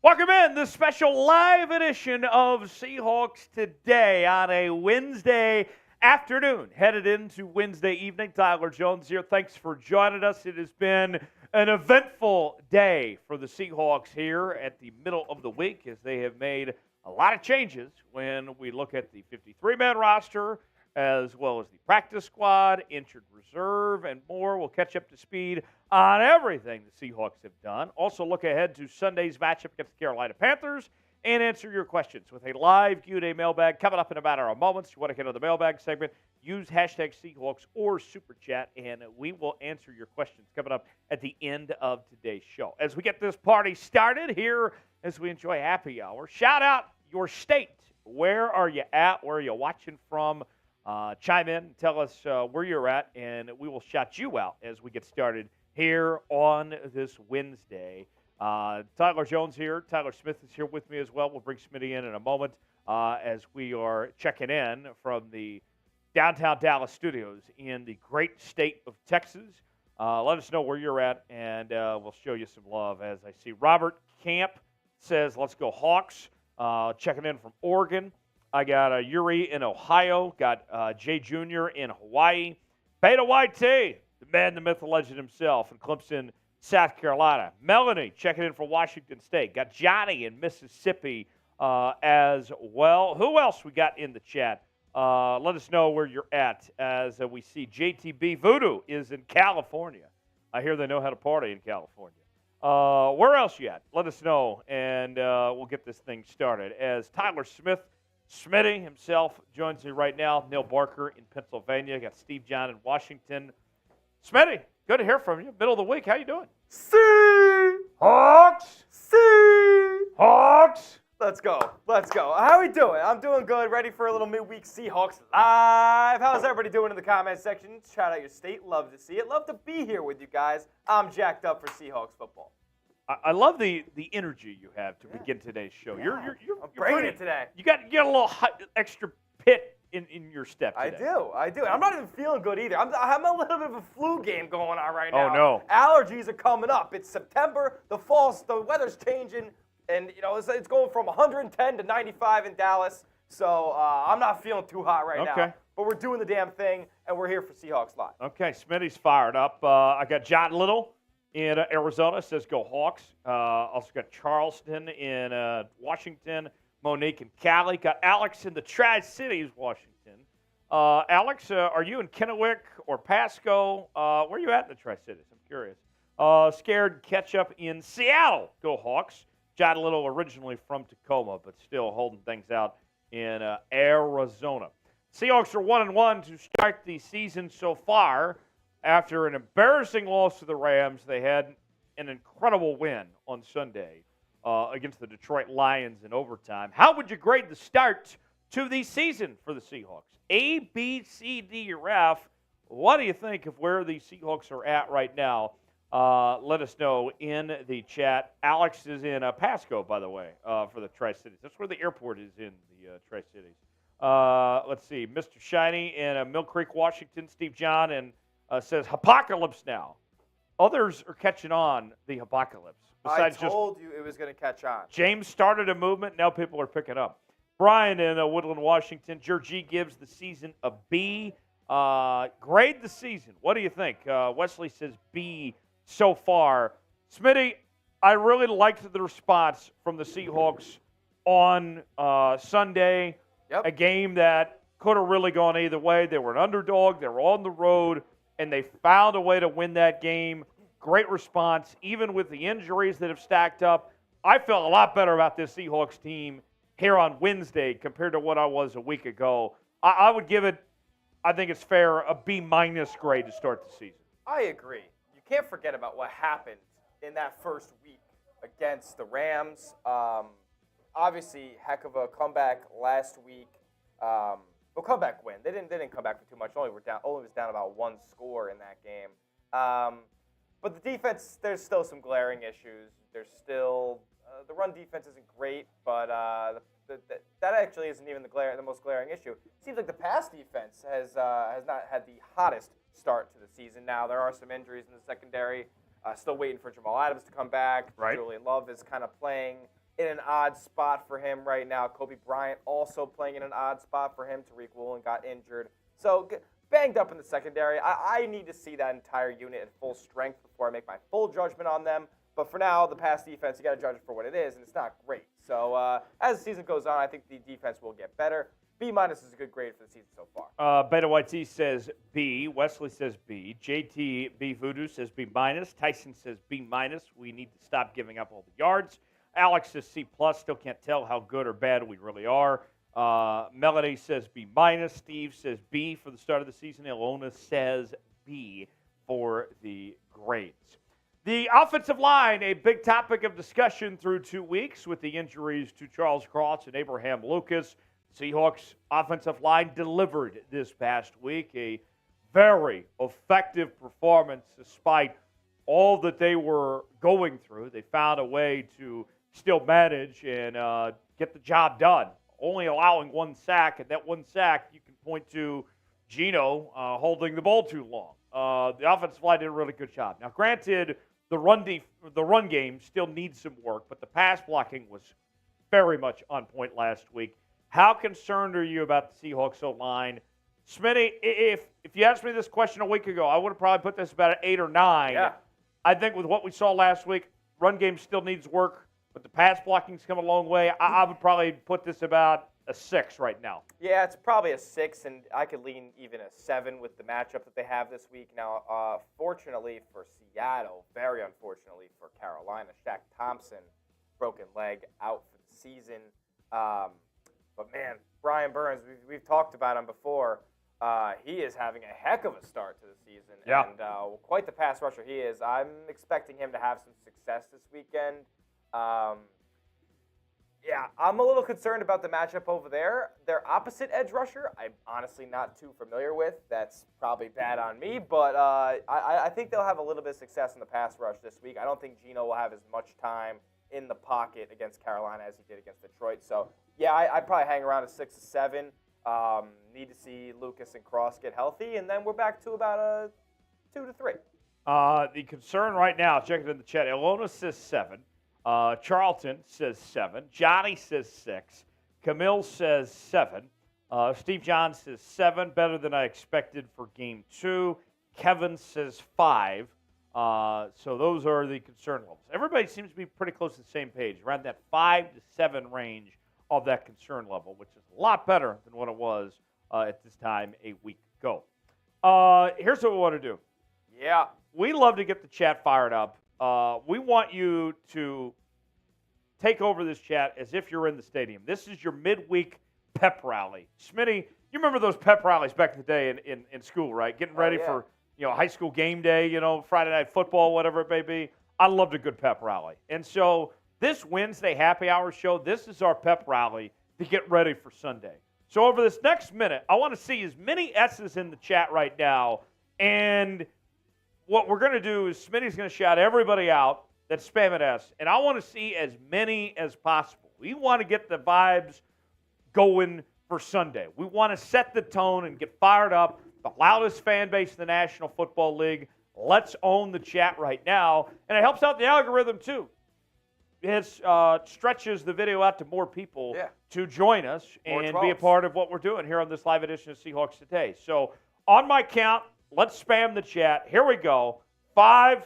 Welcome in this special live edition of Seahawks Today on a Wednesday afternoon, headed into Wednesday evening. Tyler Jones here. Thanks for joining us. It has been an eventful day for the Seahawks here at the middle of the week as they have made a lot of changes when we look at the 53-man roster as well as the practice squad, injured reserve, and more. We'll catch up to speed on everything the Seahawks have done. Also look ahead to Sunday's matchup against the Carolina Panthers and answer your questions with a live Q&A mailbag coming up in a matter of moments. You want to get on the mailbag segment, use hashtag Seahawks or Super Chat, and we will answer your questions coming up at the end of today's show. As we get this party started here, as we enjoy happy hour, shout out your state. Where are you at? Where are you watching from? Chime in, tell us where you're at, and we will shout you out as we get started here on this Wednesday. Tyler Jones here. Tyler Smith is here with me as well. We'll bring Smitty in a moment as we are checking in from the downtown Dallas studios in the great state of Texas. Let us know where you're at, and we'll show you some love. As I see Robert Camp says, let's go Hawks. Checking in from Oregon. I got Yuri in Ohio, got Jay Jr. in Hawaii, Beta YT, the man, the myth, the legend himself, in Clemson, South Carolina. Melanie checking in from Washington State. Got Johnny in Mississippi as well. Who else we got in the chat? Let us know where you're at as we see JTB Voodoo is in California. I hear they know how to party in California. Where else you at? Let us know, and we'll get this thing started. As Tyler Smith, Smitty himself joins me right now. Neil Barker in Pennsylvania. Got Steve John in Washington. Smitty, good to hear from you. Middle of the week, how you doing? Seahawks! Seahawks! Let's go. Let's go. How we doing? I'm doing good. Ready for a little midweek Seahawks live. How's everybody doing in the comment section? Shout out your state. Love to see it. Love to be here with you guys. I'm jacked up for Seahawks football. I love the energy you have to begin today's show. Yeah. You're I'm bringing it today. You got a little extra pit in your step today. I do. I'm not even feeling good either. I'm a little bit of a flu game going on right now. Oh, no. Allergies are coming up. It's September. The weather's changing. And, it's going from 110 to 95 in Dallas. So I'm not feeling too hot right now. But we're doing the damn thing, and we're here for Seahawks Live. Okay, Smitty's fired up. I got John Little in Arizona, says go Hawks. Also got Charleston in Washington. Monique in Cali. Got Alex in the Tri-Cities, Washington. Alex, are you in Kennewick or Pasco? Where are you at in the Tri-Cities? I'm curious. Scared Ketchup in Seattle. Go Hawks. John Little originally from Tacoma, but still holding things out in Arizona. Seahawks are 1-1 to start the season so far. After an embarrassing loss to the Rams, they had an incredible win on Sunday against the Detroit Lions in overtime. How would you grade the start to the season for the Seahawks? A, B, C, D, or F? What do you think of where the Seahawks are at right now? Let us know in the chat. Alex is in Pasco, by the way, for the Tri-Cities. That's where the airport is in the Tri-Cities. Let's see. Mr. Shiny in Mill Creek, Washington. Steve John and says, apocalypse now. Others are catching on the apocalypse. I told you it was going to catch on. James started a movement. Now people are picking up. Brian in Woodland, Washington. Georgie gives the season a B. Grade the season. What do you think? Wesley says B so far. Smitty, I really liked the response from the Seahawks on Sunday, a game that could have really gone either way. They were an underdog. They were on the road, and they found a way to win that game. Great response, even with the injuries that have stacked up. I felt a lot better about this Seahawks team here on Wednesday compared to what I was a week ago. I would give it, I think it's fair, a B- grade to start the season. I agree. You can't forget about what happened in that first week against the Rams. Obviously, heck of a comeback last week. Comeback win. They didn't come back for too much. Only was down about one score in that game. But the defense, there's still some glaring issues. There's still the run defense isn't great, but that actually isn't even the most glaring issue. It seems like the pass defense has not had the hottest start to the season. Now there are some injuries in the secondary. Still waiting for Jamal Adams to come back. Right. Julian Love is kind of playing in an odd spot for him right now. Kobe Bryant also playing in an odd spot for him. Tariq Woolen got injured. So banged up in the secondary. I need to see that entire unit at full strength before I make my full judgment on them. But for now, the pass defense, you got to judge it for what it is, and it's not great. So as the season goes on, I think the defense will get better. B- is a good grade for the season so far. Beta YT says B. Wesley says B. JT B. Voodoo says B-. Tyson says B-. We need to stop giving up all the yards. Alex says C+. Still can't tell how good or bad we really are. Melody says B-. Steve says B for the start of the season. Ilona says B for the grades. The offensive line, a big topic of discussion through 2 weeks with the injuries to Charles Cross and Abraham Lucas. Seahawks offensive line delivered this past week. A very effective performance despite all that they were going through. They found a way to still manage and get the job done, only allowing one sack. And that one sack, you can point to Geno holding the ball too long. The offensive line did a really good job. Now, granted, the run game still needs some work, but the pass blocking was very much on point last week. How concerned are you about the Seahawks O-line? Smitty, if you asked me this question a week ago, I would have probably put this about an 8 or 9. Yeah. I think with what we saw last week, run game still needs work, but the pass blocking's come a long way. I would probably put this about a 6 right now. Yeah, it's probably a 6, and I could lean even a 7 with the matchup that they have this week. Now, fortunately for Seattle, very unfortunately for Carolina, Shaq Thompson, broken leg, out for the season. But, man, Brian Burns, we've talked about him before. He is having a heck of a start to the season. Yeah. And quite the pass rusher he is. I'm expecting him to have some success this weekend. Yeah, I'm a little concerned about the matchup over there. Their opposite edge rusher, I'm honestly not too familiar with. That's probably bad on me. But I think they'll have a little bit of success in the pass rush this week. I don't think Geno will have as much time in the pocket against Carolina as he did against Detroit. So, yeah, I'd probably hang around a 6 or 7. Need to see Lucas and Cross get healthy, and then we're back to about a 2 to 3. The concern right now, check it in the chat. Ilona says 7. Charlton says 7. Johnny says 6. Camille says 7. Steve John says 7. Better than I expected for game 2. Kevin says 5. So those are the concern levels. Everybody seems to be pretty close to the same page, around that 5 to 7 range of that concern level, which is a lot better than what it was at this time a week ago. Here's what we want to do. Yeah. We love to get the chat fired up. We want you to take over this chat as if you're in the stadium. This is your midweek pep rally. Smitty, you remember those pep rallies back in the day in school, right? Getting ready for high school game day, Friday night football, whatever it may be. I loved a good pep rally. And so this Wednesday happy hour show, this is our pep rally to get ready for Sunday. So over this next minute, I want to see as many S's in the chat right now. And what we're going to do is Smitty's going to shout everybody out that's spamming S. And I want to see as many as possible. We want to get the vibes going for Sunday. We want to set the tone and get fired up. The loudest fan base in the National Football League. Let's own the chat right now. And it helps out the algorithm, too. It stretches the video out to more people to join us and be a part of what we're doing here on this live edition of Seahawks Today. So on my count, let's spam the chat. Here we go. 5,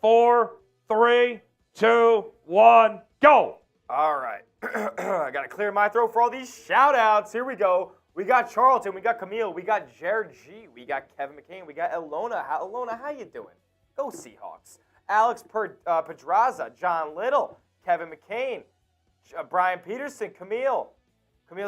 4, 3, 2, 1, go. All right. I got to clear my throat for all these shout-outs. Here we go. We got Charlton. We got Camille. We got Jared G. We got Kevin McCain. We got Ilona. Ilona, how you doing? Go Seahawks. Alex Pedraza. John Little. Kevin McCain. Brian Peterson. Camille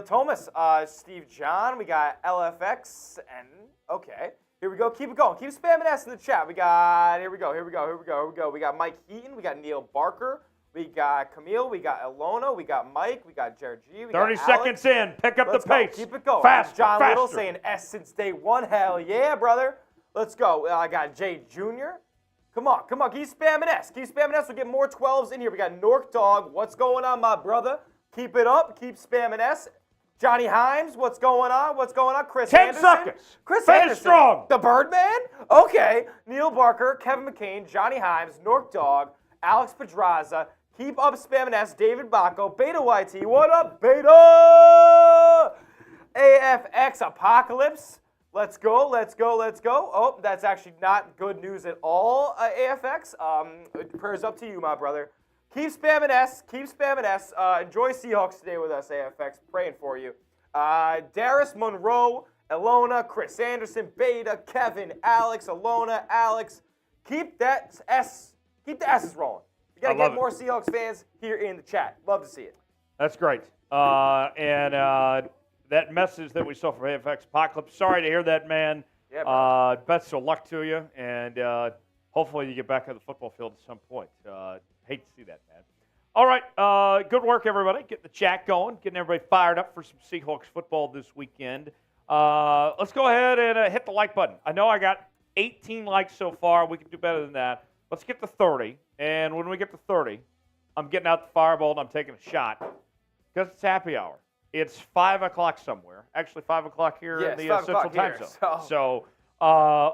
Thomas. Steve John. We got LFX. And, okay. Here we go. Keep it going. Keep spamming S in the chat. We got, here we go. We got Mike Heaton. We got Neil Barker. We got Camille. We got Ilona. We got Mike. We got Jared G. We 30 got seconds in. Pick up Let's the pace. Keep it going. Faster, John Little faster. saying S since day one. Hell yeah, brother. Let's go. I got Jay Jr. Come on. Keep spamming S. We'll get more 12s in here. We got Nork Dog. What's going on, my brother? Keep it up. Keep spamming S. Johnny Himes, what's going on? Chris 10 Anderson. seconds. Chris Finish Anderson. strong. The Birdman? Okay. Neil Barker, Kevin McCain, Johnny Himes, Nork Dog, Alex Pedraza. Keep up spamming S. David Bacco, Beta YT. What up, Beta? AFX Apocalypse. Let's go. Oh, that's actually not good news at all, AFX. Prayers up to you, my brother. Keep spamming S. Enjoy Seahawks today with us, AFX. Praying for you. Darius Monroe, Ilona, Chris Anderson, Beta, Kevin, Alex, Ilona, Alex. Keep the S's rolling. You got to get more Seahawks fans here in the chat. Love to see it. That's great. That message that we saw from AFX Apocalypse, sorry to hear that, man. Yeah, best of luck to you, and hopefully you get back on the football field at some point. Hate to see that, man. All right, good work, everybody. Getting the chat going, getting everybody fired up for some Seahawks football this weekend. Let's go ahead and hit the like button. I know I got 18 likes so far. We can do better than that. Let's get to 30, and when we get to 30, I'm getting out the fireball and I'm taking a shot because it's happy hour. It's 5 o'clock somewhere. Actually, 5 o'clock here in the Central Time Zone. So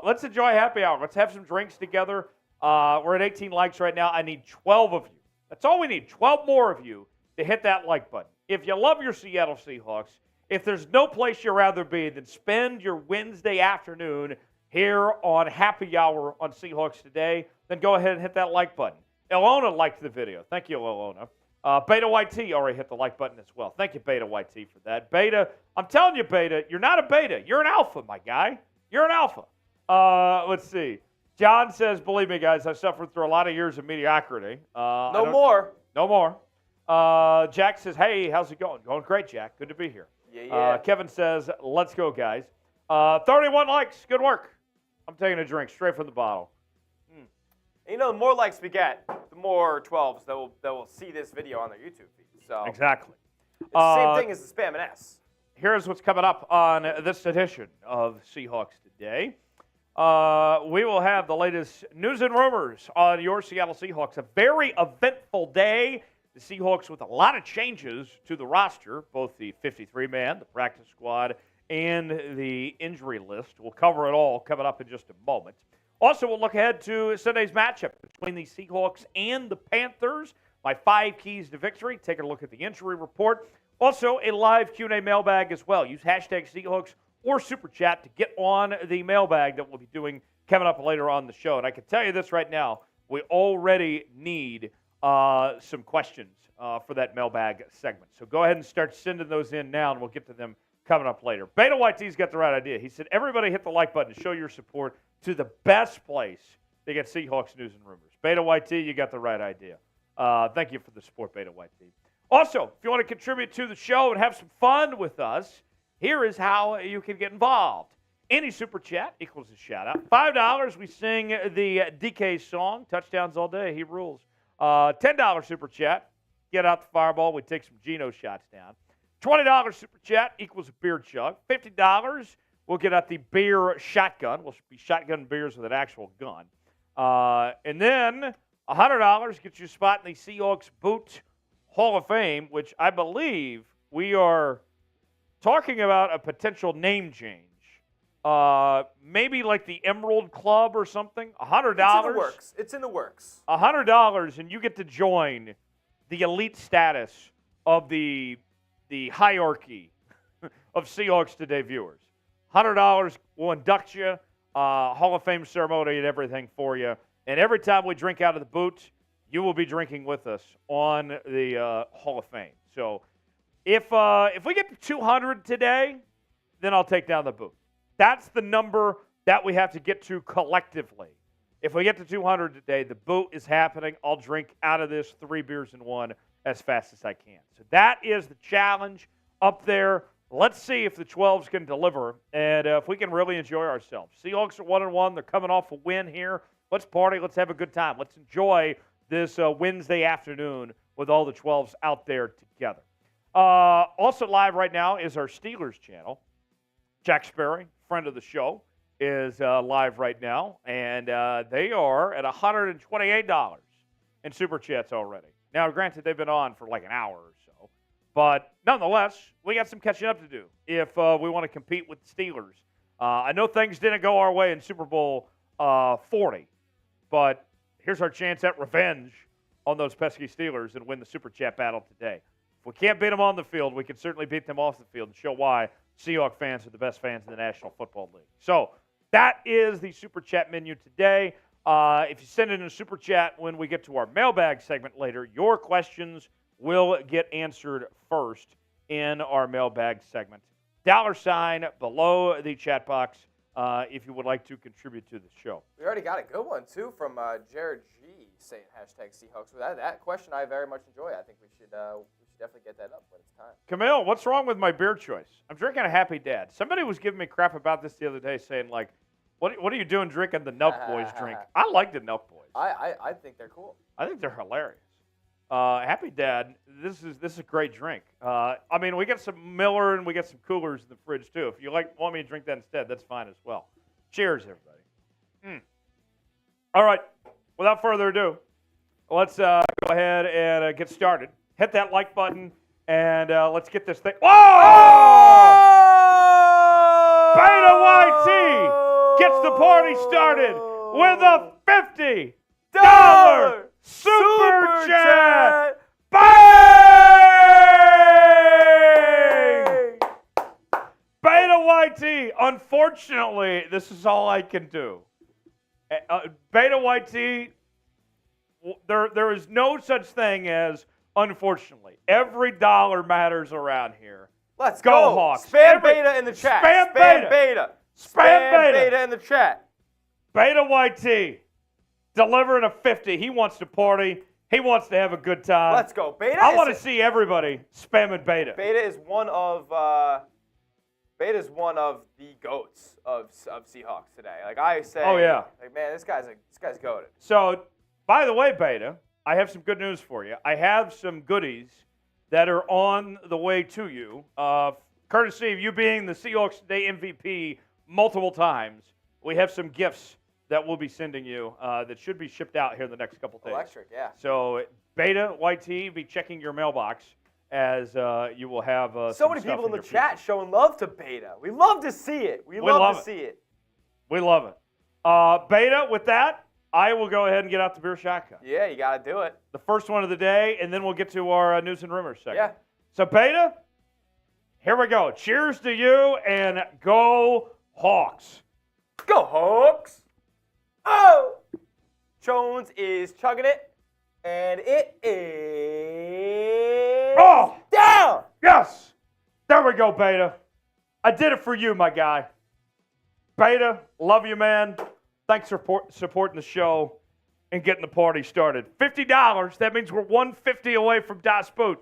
let's enjoy happy hour. Let's have some drinks together. We're at 18 likes right now. I need 12 of you. That's all we need, 12 more of you to hit that like button. If you love your Seattle Seahawks, if there's no place you'd rather be than spend your Wednesday afternoon here on Happy Hour on Seahawks Today, then go ahead and hit that like button. Ilona liked the video. Thank you, Ilona. Beta YT already hit the like button as well. Thank you, Beta YT, for that. Beta, I'm telling you, Beta, you're not a beta. You're an alpha, my guy. You're an alpha. Let's see. John says, believe me, guys, I suffered through a lot of years of mediocrity. No more. No more. Jack says, hey, how's it going? Going great, Jack. Good to be here. Yeah. Kevin says, let's go, guys. 31 likes. Good work. I'm taking a drink straight from the bottle. You know, the more likes we get, the more 12s that will see this video on their YouTube feed. So exactly. It's the same thing as the spam and S. Here's what's coming up on this edition of Seahawks Today. We will have the latest news and rumors on your Seattle Seahawks. A very eventful day. The Seahawks with a lot of changes to the roster, both the 53-man, the practice squad, and the injury list. We'll cover it all coming up in just a moment. Also, we'll look ahead to Sunday's matchup between the Seahawks and the Panthers. My 5 keys to victory. Taking a look at the injury report. Also, a live Q&A mailbag as well. Use hashtag Seahawks or Super Chat to get on the mailbag that we'll be doing coming up later on the show. And I can tell you this right now, we already need some questions for that mailbag segment. So go ahead and start sending those in now, and we'll get to them coming up later. Beta YT's got the right idea. He said, everybody hit the like button to show your support to the best place to get Seahawks news and rumors. Beta YT, you got the right idea. Thank you for the support, Beta YT. Also, if you want to contribute to the show and have some fun with us, here is how you can get involved. Any super chat equals a shout-out. $5, we sing the DK song, Touchdowns All Day, he rules. $10 super chat, get out the fireball, we take some Geno shots down. $20 super chat equals a beer chug. $50, we'll get out the beer shotgun. We'll be shotgun beers with an actual gun. And then $100 gets you a spot in the Seahawks Boot Hall of Fame, which I believe we are talking about a potential name change. Maybe like the Emerald Club or something. $100. It's in the works. $100, and you get to join the elite status of the hierarchy of Seahawks Today viewers. $100 will induct you, Hall of Fame ceremony and everything for you. And every time we drink out of the boot, you will be drinking with us on the Hall of Fame. So if we get to 200 today, then I'll take down the booth. That's the number that we have to get to collectively. If we get to 200 today, the boot is happening. I'll drink out of this 3 beers in one as fast as I can. So that is the challenge up there. Let's see if the 12s can deliver and if we can really enjoy ourselves. Seahawks are 1-1. They're coming off a win here. Let's party. Let's have a good time. Let's enjoy this Wednesday afternoon with all the 12s out there together. Also live right now is our Steelers channel. Jack Sperry, friend of the show, is live right now, and they are at $128 in Super Chats already. Now, granted, they've been on for like an hour or so, but nonetheless, we got some catching up to do if we want to compete with the Steelers. I know things didn't go our way in Super Bowl 40, but here's our chance at revenge on those pesky Steelers and win the Super Chat battle today. If we can't beat them on the field, we can certainly beat them off the field and show why Seahawks fans are the best fans in the National Football League. So that is the Super Chat menu today. If you send in a Super Chat when we get to our mailbag segment later, your questions will get answered first in our mailbag segment. $ below the chat box if you would like to contribute to the show. We already got a good one, too, from Jared G. saying #Seahawks. That question I very much enjoy. I think we should definitely get that up when it's time. Camille, what's wrong with my beer choice? I'm drinking a Happy Dad. Somebody was giving me crap about this the other day, saying, like, what are you doing drinking the Nelk Boys drink? I like the Nelk Boys. I think they're cool. I think they're hilarious. Happy Dad, this is a great drink. I mean, we got some Miller and we got some coolers in the fridge, too. If you want me to drink that instead, that's fine as well. Cheers, everybody. All right, without further ado, let's go ahead and get started. Hit that like button, and let's get this thing. Whoa! Beta YT gets the party started with a $50 Super Chat. Bang! Beta YT, unfortunately, this is all I can do. Beta YT, there is no such thing as unfortunately. Every dollar matters around here. Let's go Hawks. Spam Beta in the chat. Spam Beta. Spam Beta in the chat. Beta YT delivering a 50. He wants to party. He wants to have a good time. Let's go. Beta. I want to see everybody spamming Beta. Beta is one of the goats of Seahawks today. Like I say. Oh yeah. Like man, this guy's goated. So, by the way, Beta, I have some good news for you. I have some goodies that are on the way to you, courtesy of you being the Seahawks Today MVP multiple times. We have some gifts that we'll be sending you that should be shipped out here in the next couple days. Electric, yeah. So Beta YT, be checking your mailbox as you will have so many people in the chat showing love to Beta. We love to see it. We love to see it. We love it. Beta, with that, I will go ahead and get out the beer shotgun. Yeah, you got to do it. The first one of the day, and then we'll get to our news and rumors segment. Yeah. So, Beta, here we go. Cheers to you, and go Hawks. Go Hawks. Oh! Jones is chugging it, and it is down. Yes. There we go, Beta. I did it for you, my guy. Beta, love you, man. Thanks for supporting the show and getting the party started. $50. That means we're $150 away from Das Boot.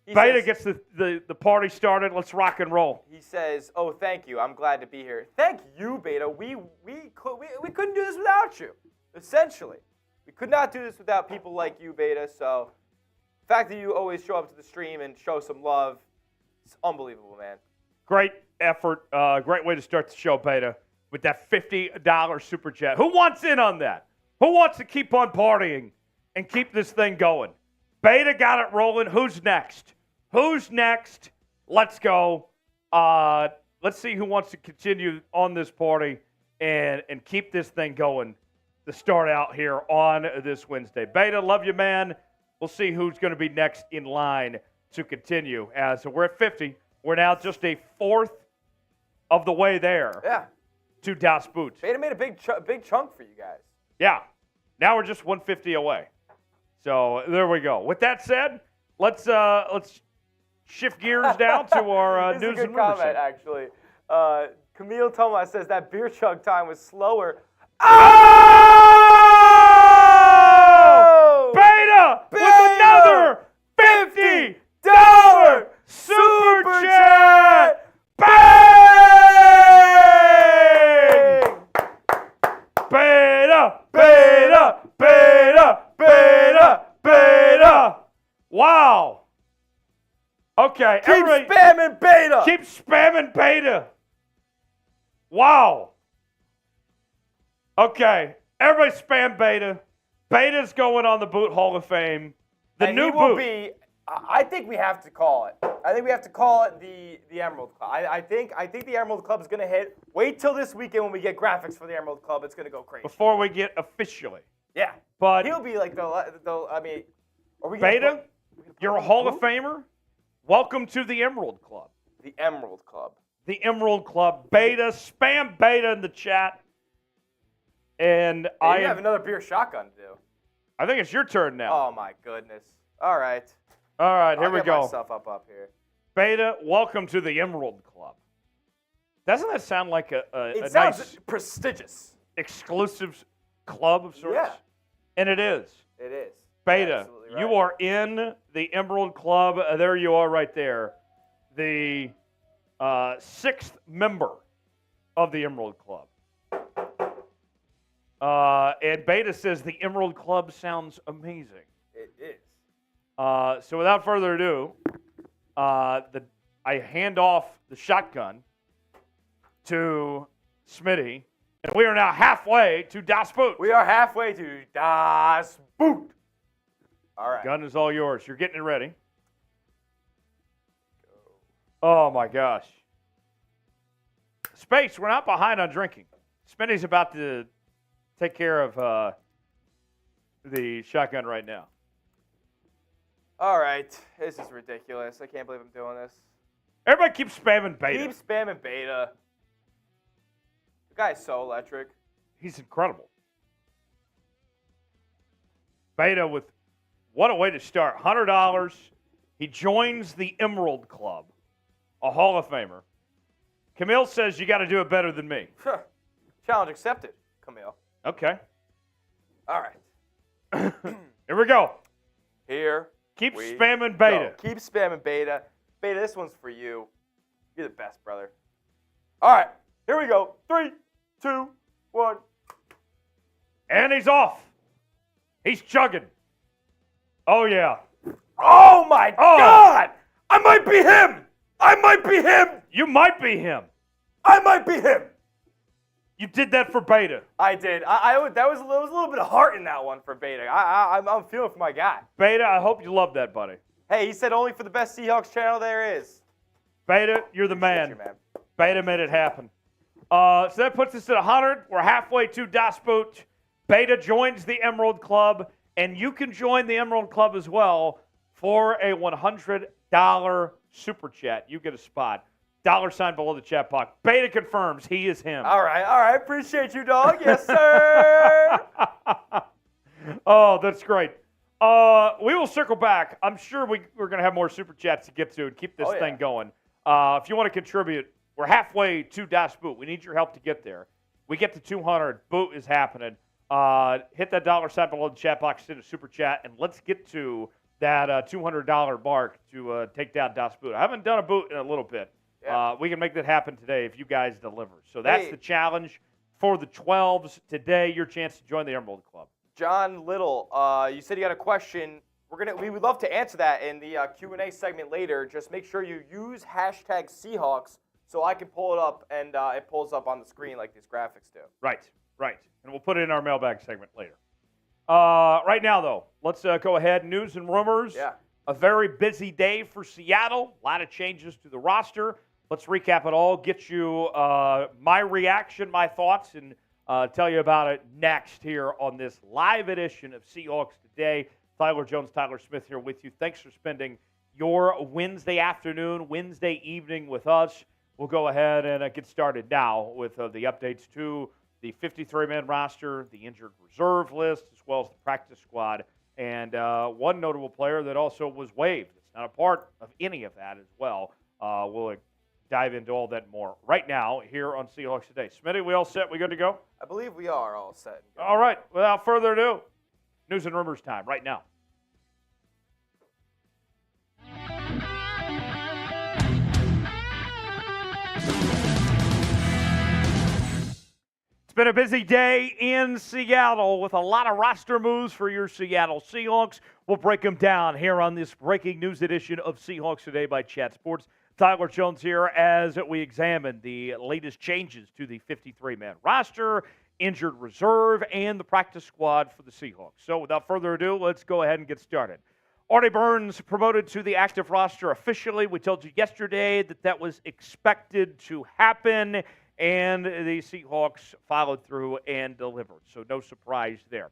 Beta gets the party started. Let's rock and roll. He says, "Oh, thank you. I'm glad to be here." Thank you, Beta. We couldn't do this without you. Essentially, we could not do this without people like you, Beta. So, the fact that you always show up to the stream and show some love, it's unbelievable, man. Great effort. Great way to start the show, Beta, with that $50 super chat. Who wants in on that? Who wants to keep on partying and keep this thing going? Beta got it rolling. Who's next? Who's next? Let's go. Let's see who wants to continue on this party and keep this thing going to start out here on this Wednesday. Beta, love you, man. We'll see who's going to be next in line to continue. As we're at 50, we're now just a fourth of the way there. Yeah. To Das Boot. Beta made a big chunk for you guys. Yeah. Now we're just 150 away. So there we go. With that said, let's shift gears now to our This news is a and good rumors. comment, actually. Camille Thomas says that beer chug time was slower. Oh! Beta with another $50 super chat! Bang! Beta! Beta! Beta! Beta! Beta! Wow. Okay. Keep spamming beta. Keep spamming beta. Wow. Okay. Everybody spam beta. Beta's going on the Boot Hall of Fame. The new boot. I think we have to call it. I think we have to call it the Emerald Club. I think the Emerald Club is going to hit. Wait till this weekend when we get graphics for the Emerald Club. It's going to go crazy. Before we get officially. Yeah. But he'll be like are we Beta, you're a Hall of Famer. Welcome to the Emerald Club. The Emerald Club. The Emerald Club. Beta. Spam beta in the chat. And I have another beer shotgun to do. I think it's your turn now. Oh my goodness. All right. All right, here we go. I'll get myself up here. Beta, welcome to the Emerald Club. Doesn't that sound like a sounds nice, prestigious, exclusive club of sorts? Yeah. And it is. It is. Beta, right. you are in the Emerald Club. There you are right there. The sixth member of the Emerald Club. And Beta says the Emerald Club sounds amazing. It is. So without further ado, I hand off the shotgun to Smitty, and we are now halfway to Das Boot. We are halfway to Das Boot. All right. Gun is all yours. You're getting it ready. Oh, my gosh. Space, we're not behind on drinking. Smitty's about to take care of the shotgun right now. All right. This is ridiculous. I can't believe I'm doing this. Everybody keep spamming beta. Keep spamming beta. The guy's so electric. He's incredible. Beta with what a way to start. $100. He joins the Emerald Club, a Hall of Famer. Camille says you got to do it better than me. Sure. Challenge accepted, Camille. Okay. All right. Here we go. Here. Keep spamming beta. Go. Keep spamming beta. Beta, this one's for you. You're the best, brother. All right. Here we go. 3, 2, 1. And he's off. He's chugging. Oh, yeah. Oh, my God. I might be him. I might be him. You might be him. I might be him. You did that for beta. I did. There was a little bit of heart in that one for beta. I'm feeling for my guy. Beta, I hope you love that, buddy. Hey, he said only for the best Seahawks channel there is. Beta, you're the man. Beta made it happen. So that puts us at 100. We're halfway to Das Boot. Beta joins the Emerald Club, and you can join the Emerald Club as well for a $100 super chat. You get a spot. $sign below the chat box. Beta confirms he is him. All right. Appreciate you, dog. Yes, sir. Oh, that's great. We will circle back. I'm sure we're going to have more super chats to get to and keep this thing going. If you want to contribute, we're halfway to Das Boot. We need your help to get there. We get to 200. Boot is happening. Hit that $sign below the chat box, send a super chat, and let's get to that $200 mark to take down Das Boot. I haven't done a boot in a little bit. Yeah. We can make that happen today if you guys deliver. So that's the challenge for the 12s today. Your chance to join the Emerald Club. John Little, you said you got a question. We would love to answer that in the Q&A segment later. Just make sure you use hashtag Seahawks so I can pull it up and it pulls up on the screen like these graphics do. Right. And we'll put it in our mailbag segment later. Right now, though, let's go ahead. News and rumors. Yeah. A very busy day for Seattle. A lot of changes to the roster. Let's recap it all, get you my reaction, my thoughts, and tell you about it next here on this live edition of Seahawks Today. Tyler Jones, Tyler Smith here with you. Thanks for spending your Wednesday afternoon, Wednesday evening with us. We'll go ahead and get started now with the updates to the 53-man roster, the injured reserve list, as well as the practice squad and one notable player that also was waived. It's not a part of any of that as well. We'll dive into all that more right now here on Seahawks Today. Smitty, we all set? We good to go? I believe we are all set. All right. Without further ado, news and rumors time right now. It's been a busy day in Seattle with a lot of roster moves for your Seattle Seahawks. We'll break them down here on this breaking news edition of Seahawks Today by Chat Sports. Tyler Jones here as we examine the latest changes to the 53-man roster, injured reserve, and the practice squad for the Seahawks. So without further ado, let's go ahead and get started. Artie Burns promoted to the active roster officially. We told you yesterday that that was expected to happen, and the Seahawks followed through and delivered. So no surprise there.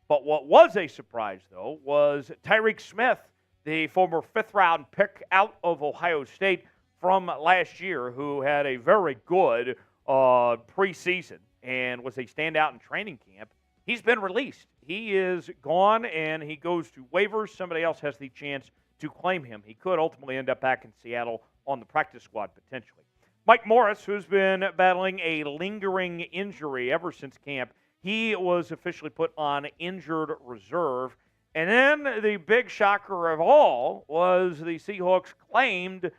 But what was a surprise, though, was Tyreke Smith, the former fifth-round pick out of Ohio State from last year, who had a very good preseason and was a standout in training camp. He's been released. He is gone, and he goes to waivers. Somebody else has the chance to claim him. He could ultimately end up back in Seattle on the practice squad potentially. Mike Morris, who's been battling a lingering injury ever since camp, he was officially put on injured reserve. And then the big shocker of all was the Seahawks claimed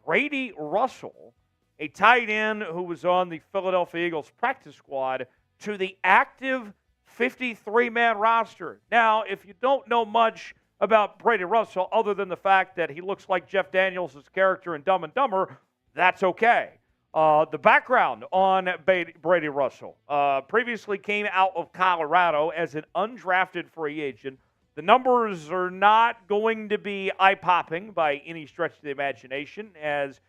Brady Russell, a tight end who was on the Philadelphia Eagles practice squad, to the active 53-man roster. Now, if you don't know much about Brady Russell, other than the fact that he looks like Jeff Daniels' character in Dumb and Dumber, that's okay. The background on Brady Russell previously came out of Colorado as an undrafted free agent. The numbers are not going to be eye-popping by any stretch of the imagination, as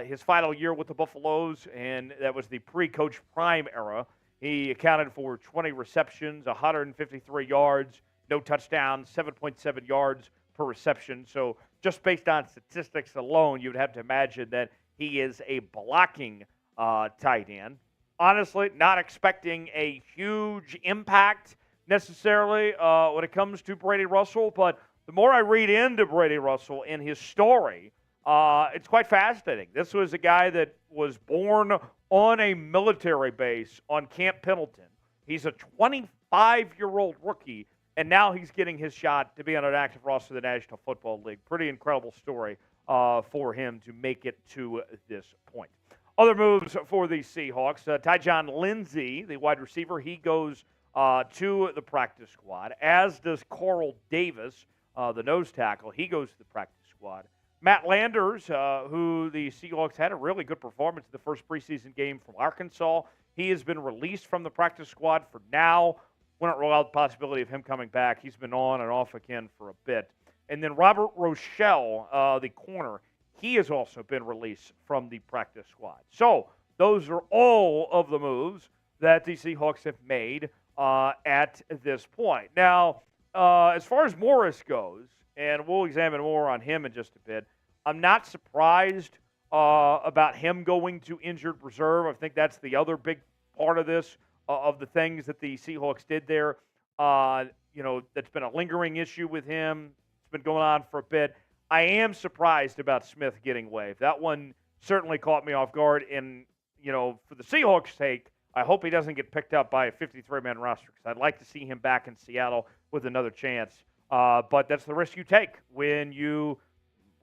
his final year with the Buffaloes, and that was the pre-Coach Prime era, he accounted for 20 receptions, 153 yards, no touchdowns, 7.7 yards per reception. So just based on statistics alone, you would have to imagine that he is a blocking tight end. Honestly, not expecting a huge impact necessarily when it comes to Brady Russell, but the more I read into Brady Russell and his story, it's quite fascinating. This was a guy that was born on a military base on Camp Pendleton. He's a 25-year-old rookie, and now he's getting his shot to be on an active roster of the National Football League. Pretty incredible story for him to make it to this point. Other moves for the Seahawks. Tyjon Lindsey, the wide receiver, he goes to the practice squad, as does Carroll Davis, the nose tackle. He goes to the practice squad. Matt Landers, who the Seahawks had a really good performance in the first preseason game from Arkansas, he has been released from the practice squad for now. We don't rule out the possibility of him coming back. He's been on and off again for a bit. And then Robert Rochelle, the corner, he has also been released from the practice squad. So those are all of the moves that the Seahawks have made at this point. Now, as far as Morris goes, and we'll examine more on him in just a bit, I'm not surprised about him going to injured reserve. I think that's the other big part of this, of the things that the Seahawks did there. That's been a lingering issue with him. It's been going on for a bit. I am surprised about Smith getting waived. That one certainly caught me off guard. And, for the Seahawks' sake, I hope he doesn't get picked up by a 53-man roster, because I'd like to see him back in Seattle with another chance. But that's the risk you take when you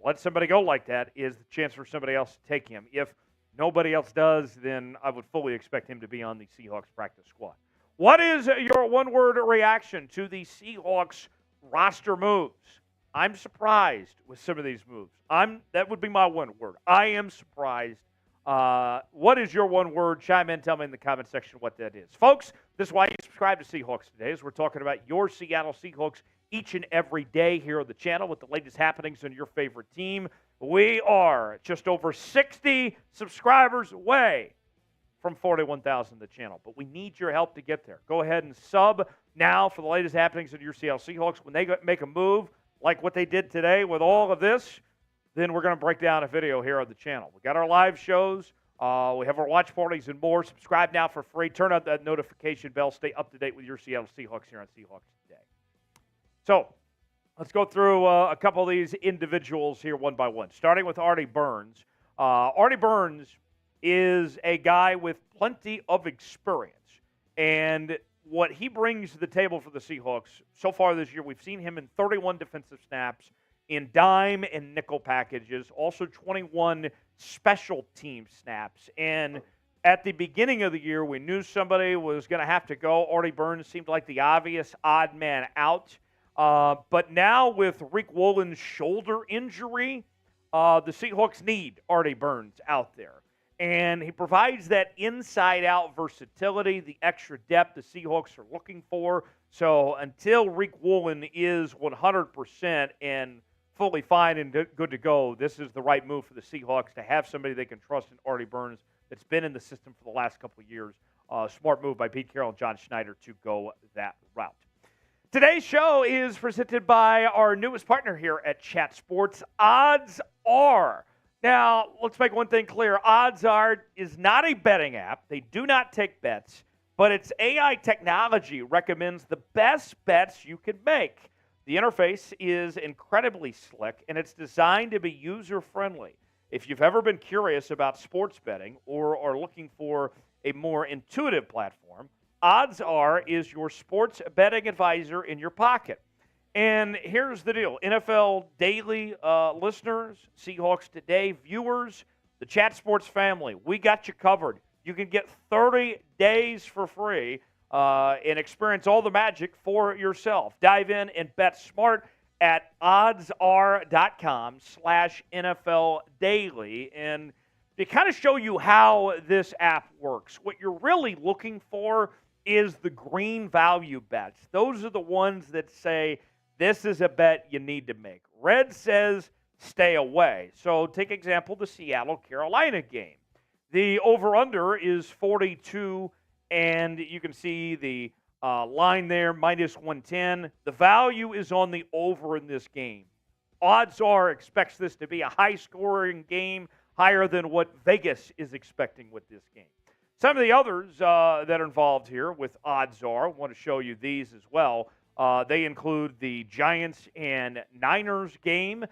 let somebody go like that, is the chance for somebody else to take him. If nobody else does, then I would fully expect him to be on the Seahawks practice squad. What is your one-word reaction to the Seahawks roster moves? I'm surprised with some of these moves. That would be my one word. I am surprised. What is your one word? Chime in, tell me in the comment section what that is. Folks, this is why you subscribe to Seahawks Today, as we're talking about your Seattle Seahawks each and every day here on the channel with the latest happenings on your favorite team. We are just over 60 subscribers away from 41,000 the channel, but we need your help to get there. Go ahead and sub now for the latest happenings on your Seattle Seahawks. When they make a move like what they did today with all of this, then we're going to break down a video here on the channel. We got our live shows. We have our watch parties and more. Subscribe now for free. Turn on that notification bell. Stay up to date with your Seattle Seahawks here on Seahawks Today. So Let's go through a couple of these individuals here one by one, starting with Artie Burns. Artie Burns is a guy with plenty of experience. And what he brings to the table for the Seahawks so far this year, we've seen him in 31 defensive snaps, in dime and nickel packages, also 21 special team snaps. And at the beginning of the year, we knew somebody was going to have to go. Artie Burns seemed like the obvious odd man out. But now with Rick Woolen's shoulder injury, the Seahawks need Artie Burns out there. And he provides that inside-out versatility, the extra depth the Seahawks are looking for. So until Rick Woolen is 100% and fully fine and good to go, this is the right move for the Seahawks to have somebody they can trust in Artie Burns that's been in the system for the last couple of years. Smart move by Pete Carroll and John Schneider to go that route. Today's show is presented by our newest partner here at Chat Sports, Odds Are. Now, let's make one thing clear. Odds Are is not a betting app. They do not take bets, but its AI technology recommends the best bets you can make. The interface is incredibly slick, and it's designed to be user-friendly. If you've ever been curious about sports betting or are looking for a more intuitive platform, Odds Are is your sports betting advisor in your pocket. And here's the deal. NFL Daily listeners, Seahawks Today viewers, the Chat Sports family, we got you covered. You can get 30 days for free and experience all the magic for yourself. Dive in and bet smart at oddsr.com/NFL Daily. And to kind of show you how this app works, what you're really looking for is the green value bets. Those are the ones that say, this is a bet you need to make. Red says, stay away. So take example, the Seattle-Carolina game. The over-under is 42, and you can see the line there, minus 110. The value is on the over in this game. Odds Are expects this to be a high-scoring game, higher than what Vegas is expecting with this game. Some of the others that are involved here with Odds Are, I want to show you these as well. They include the Giants and Niners game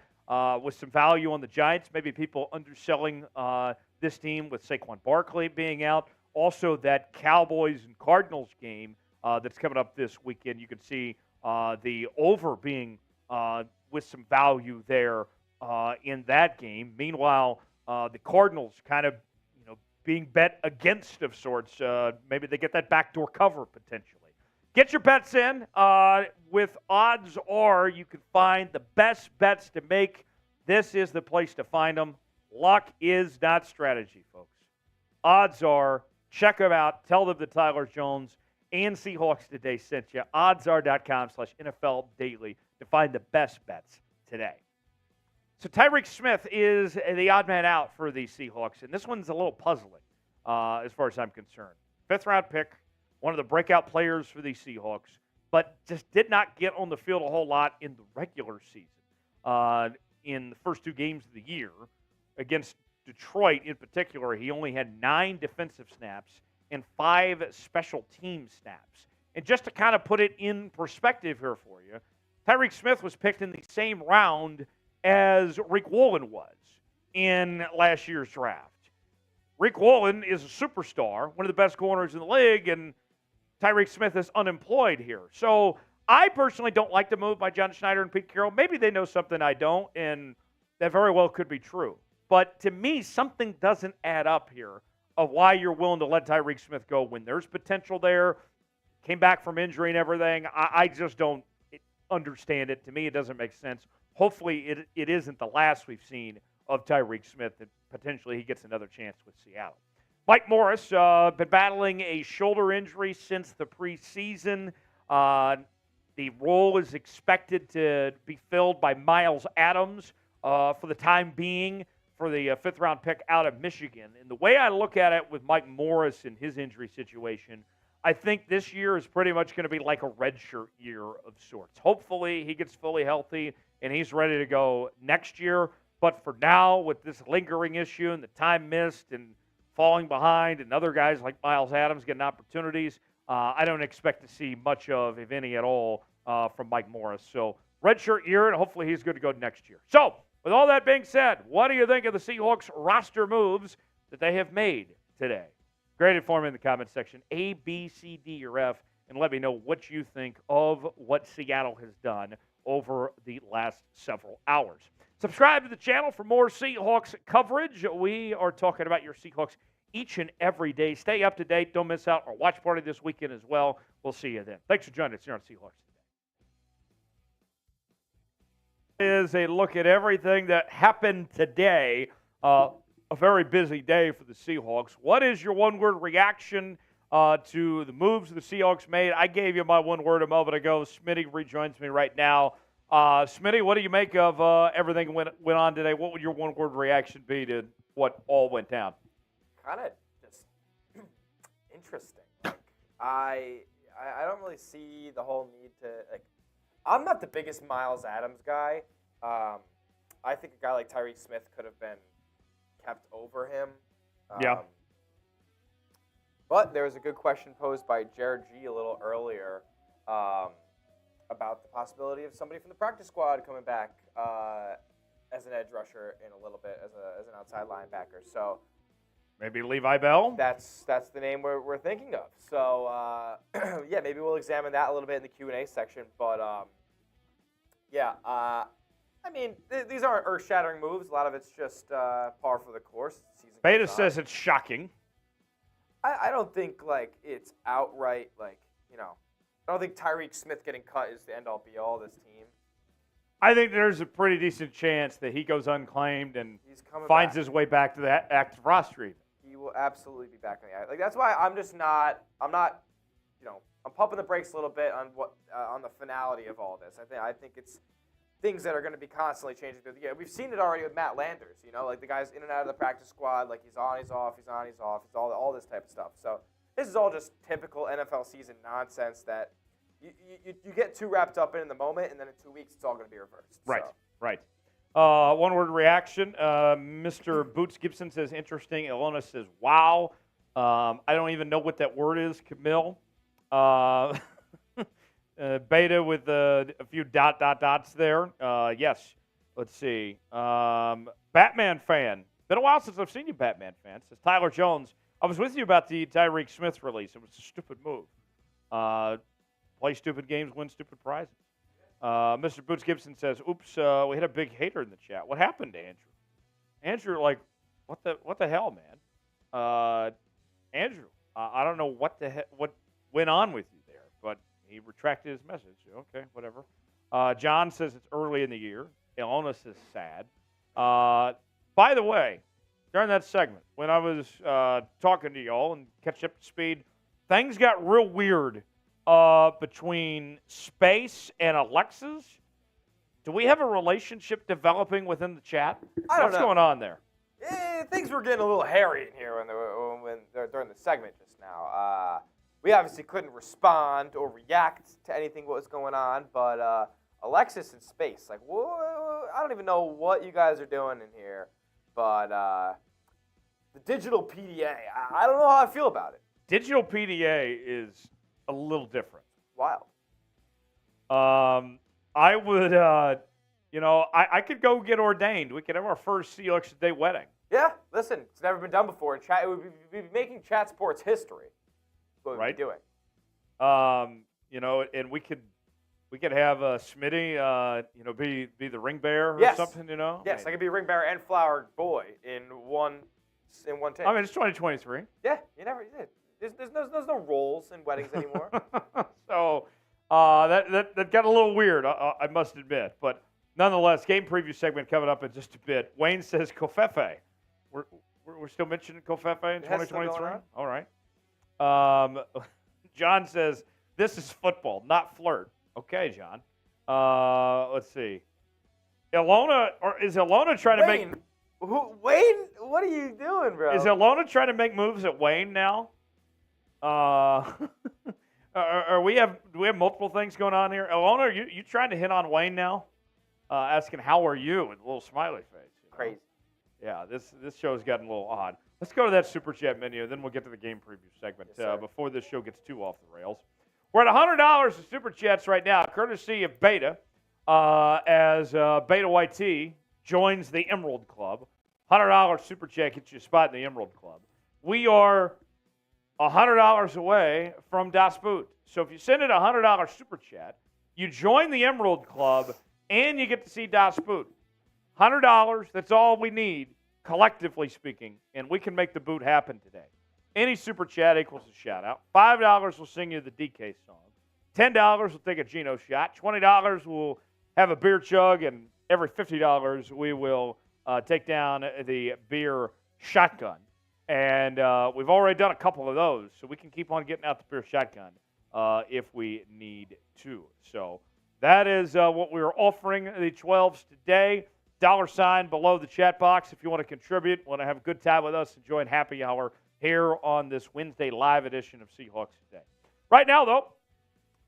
with some value on the Giants. Maybe people underselling this team with Saquon Barkley being out. Also, that Cowboys and Cardinals game that's coming up this weekend. You can see the over being with some value there in that game. Meanwhile, the Cardinals kind of being bet against of sorts. Maybe they get that backdoor cover potentially. Get your bets in. With Odds Are, you can find the best bets to make. This is the place to find them. Luck is not strategy, folks. Odds Are. Check them out. Tell them that Tyler Jones and Seahawks Today sent you. oddsr.com/NFL Daily to find the best bets today. So Tyreke Smith is the odd man out for the Seahawks, and this one's a little puzzling as far as I'm concerned. Fifth-round pick, one of the breakout players for the Seahawks, but just did not get on the field a whole lot in the regular season. In the first two games of the year, against Detroit in particular, he only had 9 defensive snaps and 5 special team snaps. And just to kind of put it in perspective here for you, Tyreke Smith was picked in the same round as Rick Woolen was in last year's draft. Rick Woolen is a superstar, one of the best corners in the league, and Tyreke Smith is unemployed here. So I personally don't like the move by John Schneider and Pete Carroll. Maybe they know something I don't, and that very well could be true. But to me, something doesn't add up here of why you're willing to let Tyreke Smith go when there's potential there, came back from injury and everything. I just don't understand it. To me, it doesn't make sense. Hopefully, it isn't the last we've seen of Tyreke Smith, and potentially he gets another chance with Seattle. Mike Morris, been battling a shoulder injury since the preseason. The role is expected to be filled by Miles Adams for the time being for the fifth-round pick out of Michigan. And the way I look at it with Mike Morris and his injury situation, I think this year is pretty much going to be like a redshirt year of sorts. Hopefully he gets fully healthy and he's ready to go next year. But for now, with this lingering issue and the time missed and falling behind and other guys like Miles Adams getting opportunities, I don't expect to see much of, if any at all, from Mike Morris. So redshirt year, and hopefully he's good to go next year. So, with all that being said, what do you think of the Seahawks roster moves that they have made today? Grade it for me in the comments section, A, B, C, D, or F, and let me know what you think of what Seattle has done over the last several hours. Subscribe to the channel for more Seahawks coverage. We are talking about your Seahawks each and every day. Stay up to date. Don't miss out our watch party this weekend as well. We'll see you then. Thanks for joining us here on Seahawks Today. Is a look at everything that happened today. A very busy day for the Seahawks. What is your one-word reaction to the moves the Seahawks made? I gave you my one word a moment ago. Smitty rejoins me right now. Smitty, what do you make of everything went on today? What would your one-word reaction be to what all went down? Kind of just interesting. I don't really see the whole need to I'm not the biggest Miles Adams guy. I think a guy like Tyreke Smith could have been kept over him. Yeah. But there was a good question posed by Jared G a little earlier about the possibility of somebody from the practice squad coming back as an edge rusher in a little bit as an outside linebacker. So maybe Levi Bell? That's the name we're thinking of. So, yeah, maybe we'll examine that a little bit in the Q&A section. But, I mean, these aren't earth-shattering moves. A lot of it's just par for the course. Beta says it's shocking. I don't think, it's outright, I don't think Tyreke Smith getting cut is the end-all, be-all of this team. I think there's a pretty decent chance that he goes unclaimed and finds his way back to that active roster even. He will absolutely be back on the act. That's why I'm pumping the brakes a little bit on on the finality of all this. I think it's things that are going to be constantly changing through the year. We've seen it already with Matt Landers, the guy's in and out of the practice squad, he's on, he's off, he's on, he's off, it's all this type of stuff. So this is all just typical NFL season nonsense that you get too wrapped up in the moment, and then in 2 weeks it's all going to be reversed. Right, so. right. One-word reaction. Mr. Boots Gibson says, interesting. Ilona says, wow. I don't even know what that word is, Camille. Beta with a few dots there. Yes. Let's see. Batman fan. Been a while since I've seen you, Batman fan. Says Tyler Jones. I was with you about the Tyreke Smith release. It was a stupid move. Play stupid games, win stupid prizes. Mr. Boots Gibson says, oops, we had a big hater in the chat. What happened to Andrew? Andrew, what the hell, man? Andrew, I don't know what went on with you there, but he retracted his message. Okay, whatever. John says it's early in the year. Ilona says sad. By the way, during that segment, when I was talking to y'all and catching up to speed, things got real weird between Space and Alexis. Do we have a relationship developing within the chat? I don't know. What's going on there? Things were getting a little hairy in here during the segment just now. We obviously couldn't respond or react to anything what was going on, but Alexis and Space, I don't even know what you guys are doing in here, but the digital PDA, I don't know how I feel about it. Digital PDA is a little different. Wild. I would, I could go get ordained. We could have our first Seahawks Day wedding. Yeah, listen, it's never been done before. And it would be making chat sports history. What we'd be doing. And we could have Smitty, be the ring bearer or something, Yes, I could be ring bearer and flower boy in one take. I mean, it's 2023. Yeah, you never did. There's no roles in weddings anymore. So that got a little weird, I must admit. But nonetheless, game preview segment coming up in just a bit. Wayne says Kofefe. We're still mentioning Kofefe in 2023? All right. John says, this is football, not flirt. Okay, John. Let's see. Is Ilona trying to make... Wayne, what are you doing, bro? Is Ilona trying to make moves at Wayne now? Do we have multiple things going on here? Ilona, are you trying to hit on Wayne now? Asking, how are you? With a little smiley face. Crazy. Yeah, this show's gotten a little odd. Let's go to that Super Chat menu, then we'll get to the game preview segment before this show gets too off the rails. We're at $100 in Super Chats right now, courtesy of Beta. as Beta YT joins the Emerald Club. $100 Super Chat gets you a spot in the Emerald Club. We are $100 away from Das Boot. So if you send in a $100 Super Chat, you join the Emerald Club, and you get to see Das Boot. $100, that's all we need, collectively speaking, and we can make the boot happen today. Any Super Chat equals a shout-out. $5 will sing you the DK song. $10 will take a Geno shot. $20 will have a beer chug, and every $50 we will take down the beer shotgun. And we've already done a couple of those, so we can keep on getting out the beer shotgun if we need to. So that is what we are offering the 12s today. $sign below the chat box if you want to contribute, want to have a good time with us and join Happy Hour here on this Wednesday live edition of Seahawks Today. Right now, though,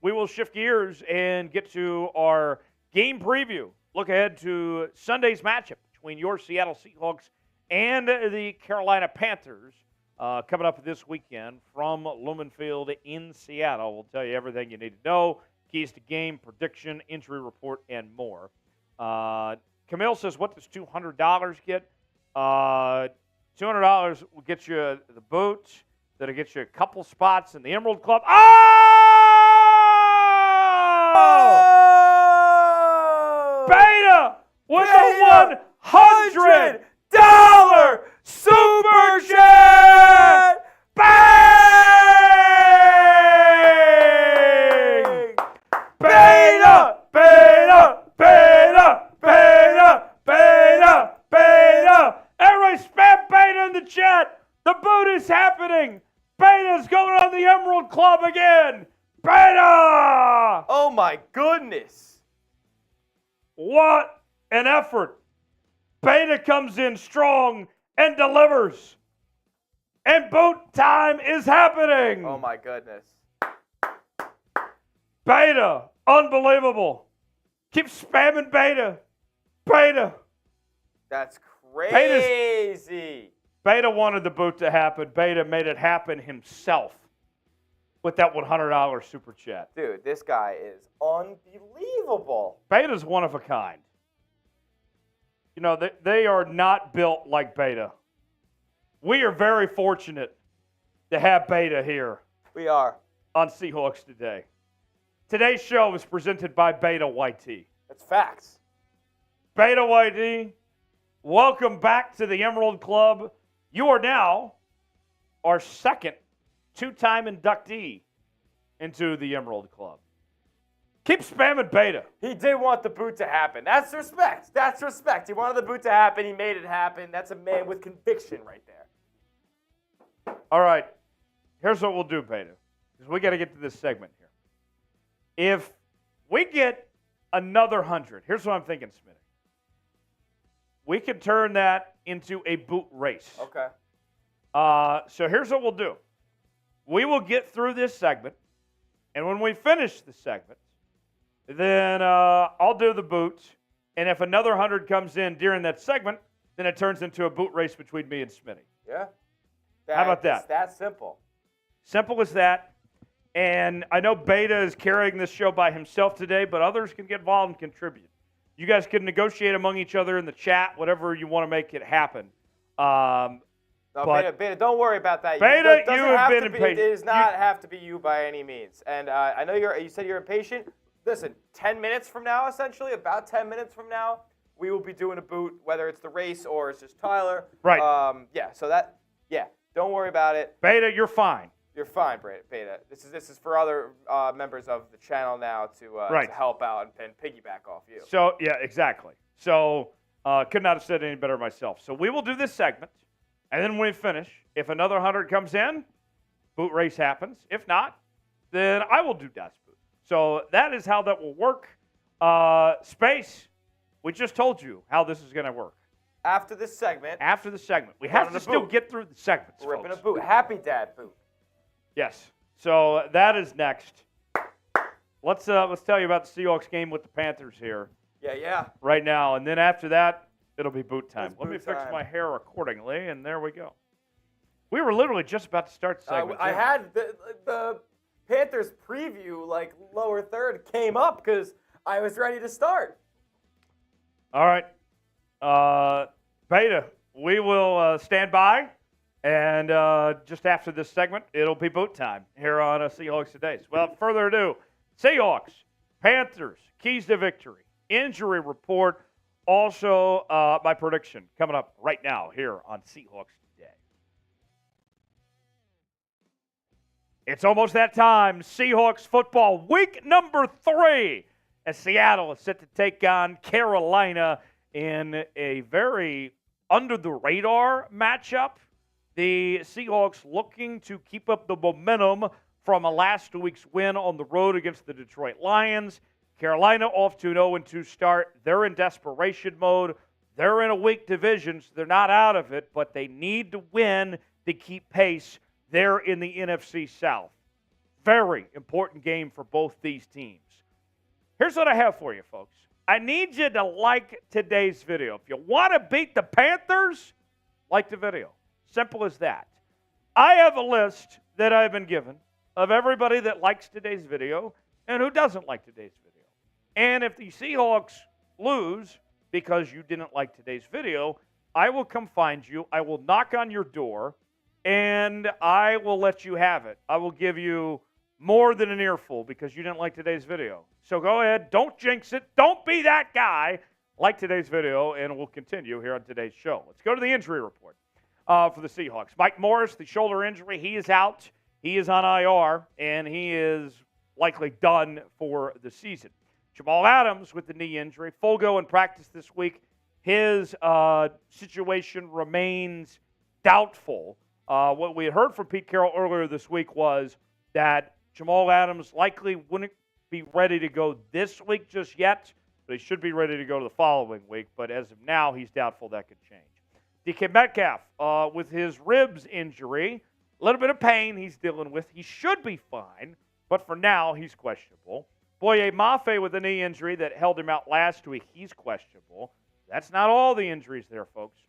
we will shift gears and get to our game preview. Look ahead to Sunday's matchup between your Seattle Seahawks and the Carolina Panthers coming up this weekend from Lumen Field in Seattle. We'll tell you everything you need to know, keys to game, prediction, injury report, and more. Camille says, what does $200 get? $200 will get you the boot. That'll get you a couple spots in the Emerald Club. Oh! Beta with a $100 Super Chat! Bang! Beta! Beta! Beta! Beta! Beta! Beta! Everybody spam Beta in the chat! The boot is happening! Beta's going on the Emerald Club again! Beta! Oh my goodness! What an effort! Beta comes in strong and delivers. And boot time is happening. Oh my goodness. Beta, unbelievable. Keep spamming Beta. Beta. That's crazy. Beta wanted the boot to happen. Beta made it happen himself with that $100 Super Chat. Dude, this guy is unbelievable. Beta's one of a kind. You know, they are not built like Beta. We are very fortunate to have Beta here. We are. On Seahawks Today. Today's show is presented by Beta YT. That's facts. Beta YT, welcome back to the Emerald Club. You are now our second two-time inductee into the Emerald Club. Keep spamming Beta. He did want the boot to happen. That's respect. That's respect. He wanted the boot to happen. He made it happen. That's a man with conviction right there. All right. Here's what we'll do, Beta, because we got to get to this segment here. If we get another 100, here's what I'm thinking, Smitty. We could turn that into a boot race. Okay. So here's what we'll do. We will get through this segment, and when we finish the segment, then I'll do the boot, and if another 100 comes in during that segment, then it turns into a boot race between me and Smitty. Yeah. How about that? It's that simple. Simple as that. And I know Beta is carrying this show by himself today, but others can get involved and contribute. You guys can negotiate among each other in the chat, whatever you want to make it happen. No, Beta, don't worry about that. Beta, you have been impatient. It does not have to be you by any means. And I know you said you're impatient. Listen, 10 minutes from now, essentially, about 10 minutes from now, we will be doing a boot, whether it's the race or it's just Tyler. Right. Don't worry about it. Beta, you're fine. You're fine, Beta. This is for other members of the channel now to help out and piggyback off you. So, yeah, exactly. So, could not have said any better myself. So, we will do this segment, and then when we finish, if another 100 comes in, boot race happens. If not, then I will do Das Boot. So, that is how that will work. Space, we just told you how this is going to work. After this segment. We have to still get through the segments, We're ripping folks. a boot. Happy Dad boot. Yes. So that is next. Let's tell you about the Seahawks game with the Panthers here. Yeah. Right now, and then after that, it'll be boot time. It's Let me boot fix time. my hair accordingly, and there we go. We were literally just about to start the segment. I had the Panthers preview, like lower third, came up because I was ready to start. All right. Beta, we will stand by. And just after this segment, it'll be boot time here on Seahawks Today. So without further ado, Seahawks, Panthers, keys to victory, injury report, also my prediction coming up right now here on Seahawks Today. It's almost that time. Seahawks football week number 3 as Seattle is set to take on Carolina in a very under-the-radar matchup. The Seahawks looking to keep up the momentum from a last week's win on the road against the Detroit Lions. Carolina off to an 0-2 start. They're in desperation mode. They're in a weak division, so they're not out of it, but they need to win to keep pace. They're in the NFC South. Very important game for both these teams. Here's what I have for you, folks. I need you to like today's video. If you want to beat the Panthers, like the video. Simple as that. I have a list that I've been given of everybody that likes today's video and who doesn't like today's video. And if the Seahawks lose because you didn't like today's video, I will come find you. I will knock on your door, and I will let you have it. I will give you more than an earful because you didn't like today's video. So go ahead. Don't jinx it. Don't be that guy. Like today's video, and we'll continue here on today's show. Let's go to the injury report for the Seahawks. Mike Morris, the shoulder injury, he is out. He is on IR, and he is likely done for the season. Jamal Adams with the knee injury, full go in practice this week. His situation remains doubtful. What we had heard from Pete Carroll earlier this week was that Jamal Adams likely wouldn't be ready to go this week just yet, but he should be ready to go the following week. But as of now, he's doubtful that could change. DK Metcalf with his ribs injury, a little bit of pain he's dealing with. He should be fine, but for now, he's questionable. Boye Mafe with a knee injury that held him out last week, he's questionable. That's not all the injuries there, folks.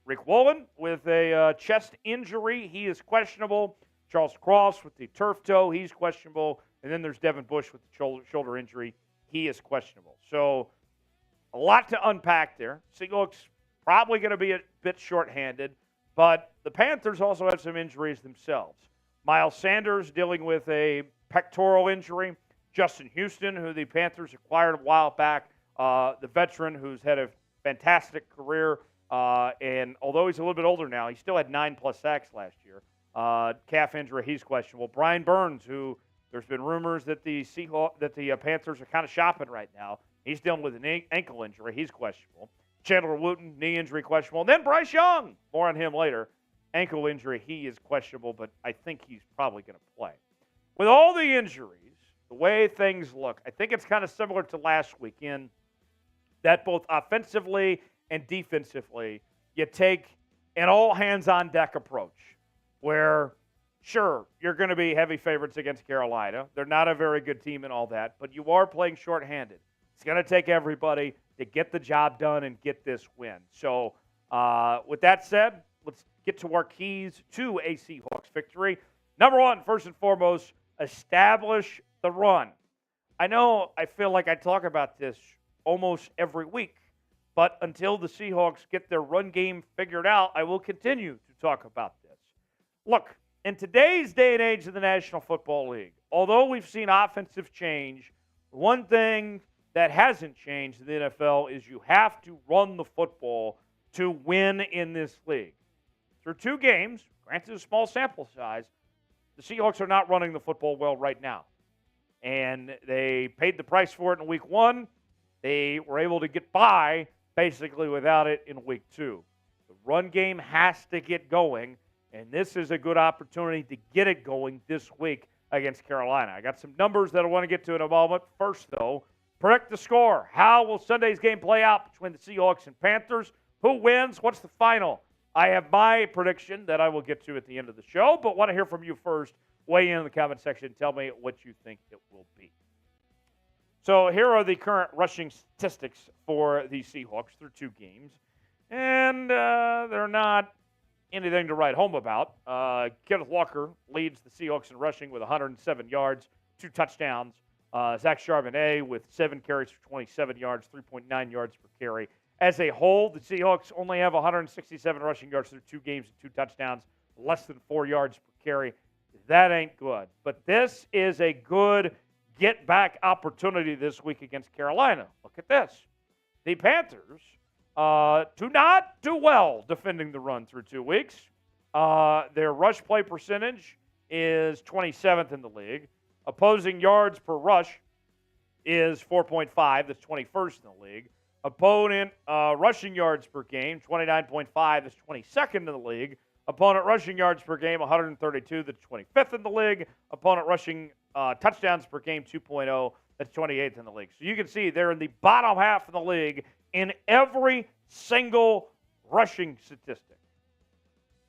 Rick Woolen with a chest injury, he is questionable. Charles Cross with the turf toe, he's questionable. And then there's Devin Bush with the shoulder injury, he is questionable. So a lot to unpack there. Seahawks probably going to be a bit shorthanded, but the Panthers also have some injuries themselves. Miles Sanders dealing with a pectoral injury. Justin Houston, who the Panthers acquired a while back, the veteran who's had a fantastic career. And although he's a little bit older now, he still had 9+ sacks last year. Calf injury, he's questionable. Brian Burns, who there's been rumors that the Panthers are kind of shopping right now. He's dealing with an ankle injury. He's questionable. Chandler Wooten, knee injury, questionable. And then Bryce Young, more on him later. Ankle injury, he is questionable, but I think he's probably going to play. With all the injuries, the way things look, I think it's kind of similar to last weekend that both offensively and defensively, you take an all-hands-on-deck approach where, sure, you're going to be heavy favorites against Carolina. They're not a very good team and all that, but you are playing shorthanded. It's going to take everybody to get the job done and get this win. So with that said, let's get to our keys to a Seahawks victory. Number one, first and foremost, establish the run. I know I feel like I talk about this almost every week, but until the Seahawks get their run game figured out, I will continue to talk about this. Look, in today's day and age of the National Football League, although we've seen offensive change, one thing that hasn't changed in the NFL is you have to run the football to win in this league. Through 2 games, granted a small sample size, the Seahawks are not running the football well right now. And they paid the price for it in week 1. They were able to get by basically without it in week 2. The run game has to get going, and this is a good opportunity to get it going this week against Carolina. I got some numbers that I want to get to in a moment. First, though, predict the score. How will Sunday's game play out between the Seahawks and Panthers? Who wins? What's the final? I have my prediction that I will get to at the end of the show, but want to hear from you first. Weigh in the comment section. Tell me what you think it will be. So here are the current rushing statistics for the Seahawks through 2 games. And they're not anything to write home about. Kenneth Walker leads the Seahawks in rushing with 107 yards, 2 touchdowns. Zach Charbonnet with 7 carries for 27 yards, 3.9 yards per carry. As a whole, the Seahawks only have 167 rushing yards through 2 games and 2 touchdowns, less than 4 yards per carry. That ain't good. But this is a good get-back opportunity this week against Carolina. Look at this. The Panthers do not do well defending the run through 2 weeks. Their rush play percentage is 27th in the league. Opposing yards per rush is 4.5. That's 21st in the league. Opponent rushing yards per game, 29.5. That's 22nd in the league. Opponent rushing yards per game, 132. That's 25th in the league. Opponent rushing touchdowns per game, 2.0. That's 28th in the league. So you can see they're in the bottom half of the league in every single rushing statistic.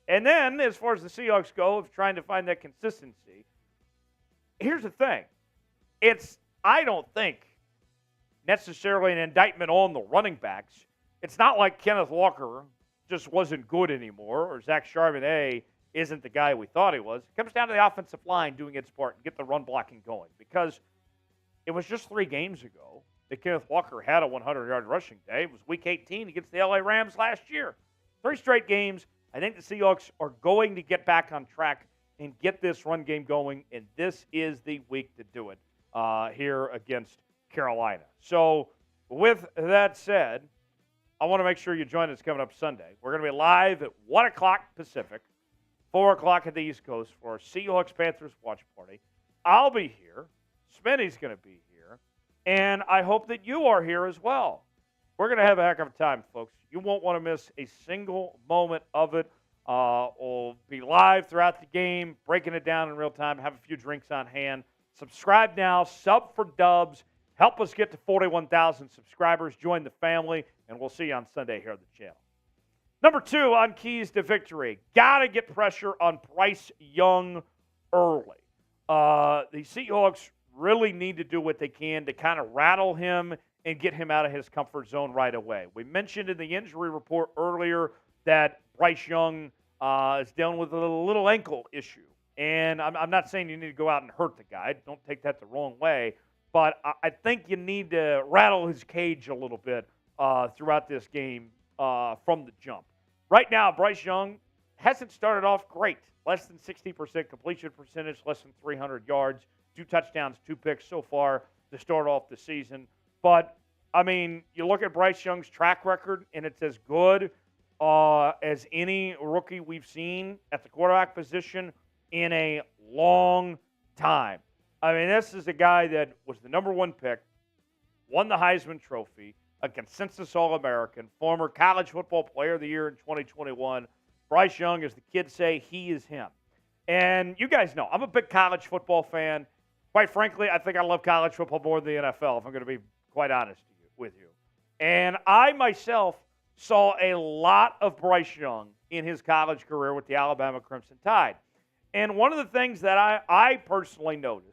And then, as far as the Seahawks go, of trying to find that consistency, here's the thing. I don't think, necessarily an indictment on the running backs. It's not like Kenneth Walker just wasn't good anymore, or Zach Charbonnet isn't the guy we thought he was. It comes down to the offensive line doing its part and get the run blocking going, because it was just 3 games ago that Kenneth Walker had a 100-yard rushing day. It was Week 18 against the LA Rams last year. 3 straight games. I think the Seahawks are going to get back on track and get this run game going, and this is the week to do it here against Carolina. So with that said, I want to make sure you join us coming up Sunday. We're going to be live at 1 o'clock Pacific, 4 o'clock at the East Coast for our Seahawks-Panthers watch party. I'll be here. Smitty's going to be here. And I hope that you are here as well. We're going to have a heck of a time, folks. You won't want to miss a single moment of it. We'll be live throughout the game, breaking it down in real time, have a few drinks on hand. Subscribe now, sub for dubs. Help us get to 41,000 subscribers. Join the family, and we'll see you on Sunday here on the channel. Number 2 on keys to victory. Got to get pressure on Bryce Young early. The Seahawks really need to do what they can to kind of rattle him and get him out of his comfort zone right away. We mentioned in the injury report earlier that Bryce Young is dealing with a little ankle issue. And I'm not saying you need to go out and hurt the guy. Don't take that the wrong way. But I think you need to rattle his cage a little bit throughout this game from the jump. Right now, Bryce Young hasn't started off great. Less than 60% completion percentage, less than 300 yards, 2 touchdowns, 2 picks so far to start off the season. But, I mean, you look at Bryce Young's track record, and it's as good as any rookie we've seen at the quarterback position in a long time. I mean, this is a guy that was the number 1 pick, won the Heisman Trophy, a consensus All-American, former college football player of the year in 2021. Bryce Young, as the kids say, he is him. And you guys know, I'm a big college football fan. Quite frankly, I think I love college football more than the NFL, if I'm going to be quite honest with you. And I myself saw a lot of Bryce Young in his college career with the Alabama Crimson Tide. And one of the things that I personally noticed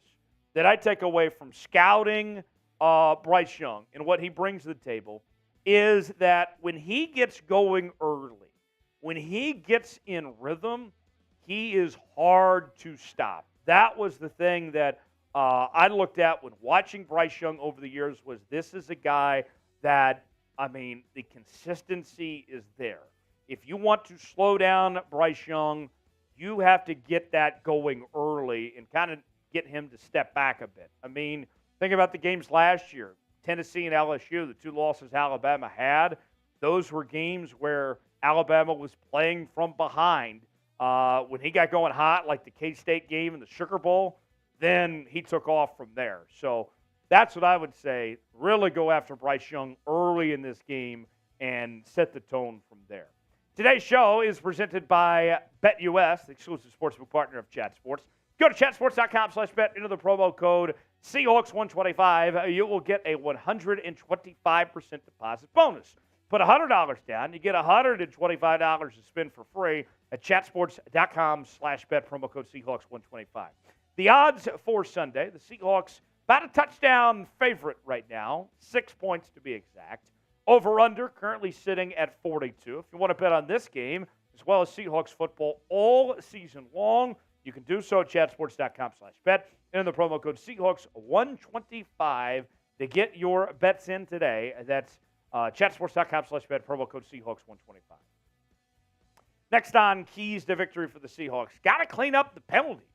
that I take away from scouting Bryce Young and what he brings to the table is that when he gets going early, when he gets in rhythm, he is hard to stop. That was the thing that I looked at when watching Bryce Young over the years was this is a guy that, I mean, the consistency is there. If you want to slow down Bryce Young, you have to get that going early and kind of get him to step back a bit. I mean, think about the games last year. Tennessee and LSU, the 2 losses Alabama had, those were games where Alabama was playing from behind. When he got going hot, like the K-State game and the Sugar Bowl, then he took off from there. So that's what I would say. Really go after Bryce Young early in this game and set the tone from there. Today's show is presented by BetUS, the exclusive sportsbook partner of Chat Sports. Go to chatsports.com/bet, enter the promo code Seahawks125. You will get a 125% deposit bonus. Put $100 down, you get $125 to spend for free at chatsports.com/bet, promo code Seahawks125. The odds for Sunday, the Seahawks about a touchdown favorite right now, 6 points to be exact. Over-under currently sitting at 42. If you want to bet on this game, as well as Seahawks football all season long, you can do so at chatsports.com/bet. and the promo code Seahawks125 to get your bets in today. That's chatsports.com/bet, promo code Seahawks125. Next on keys to victory for the Seahawks. Got to clean up the penalties.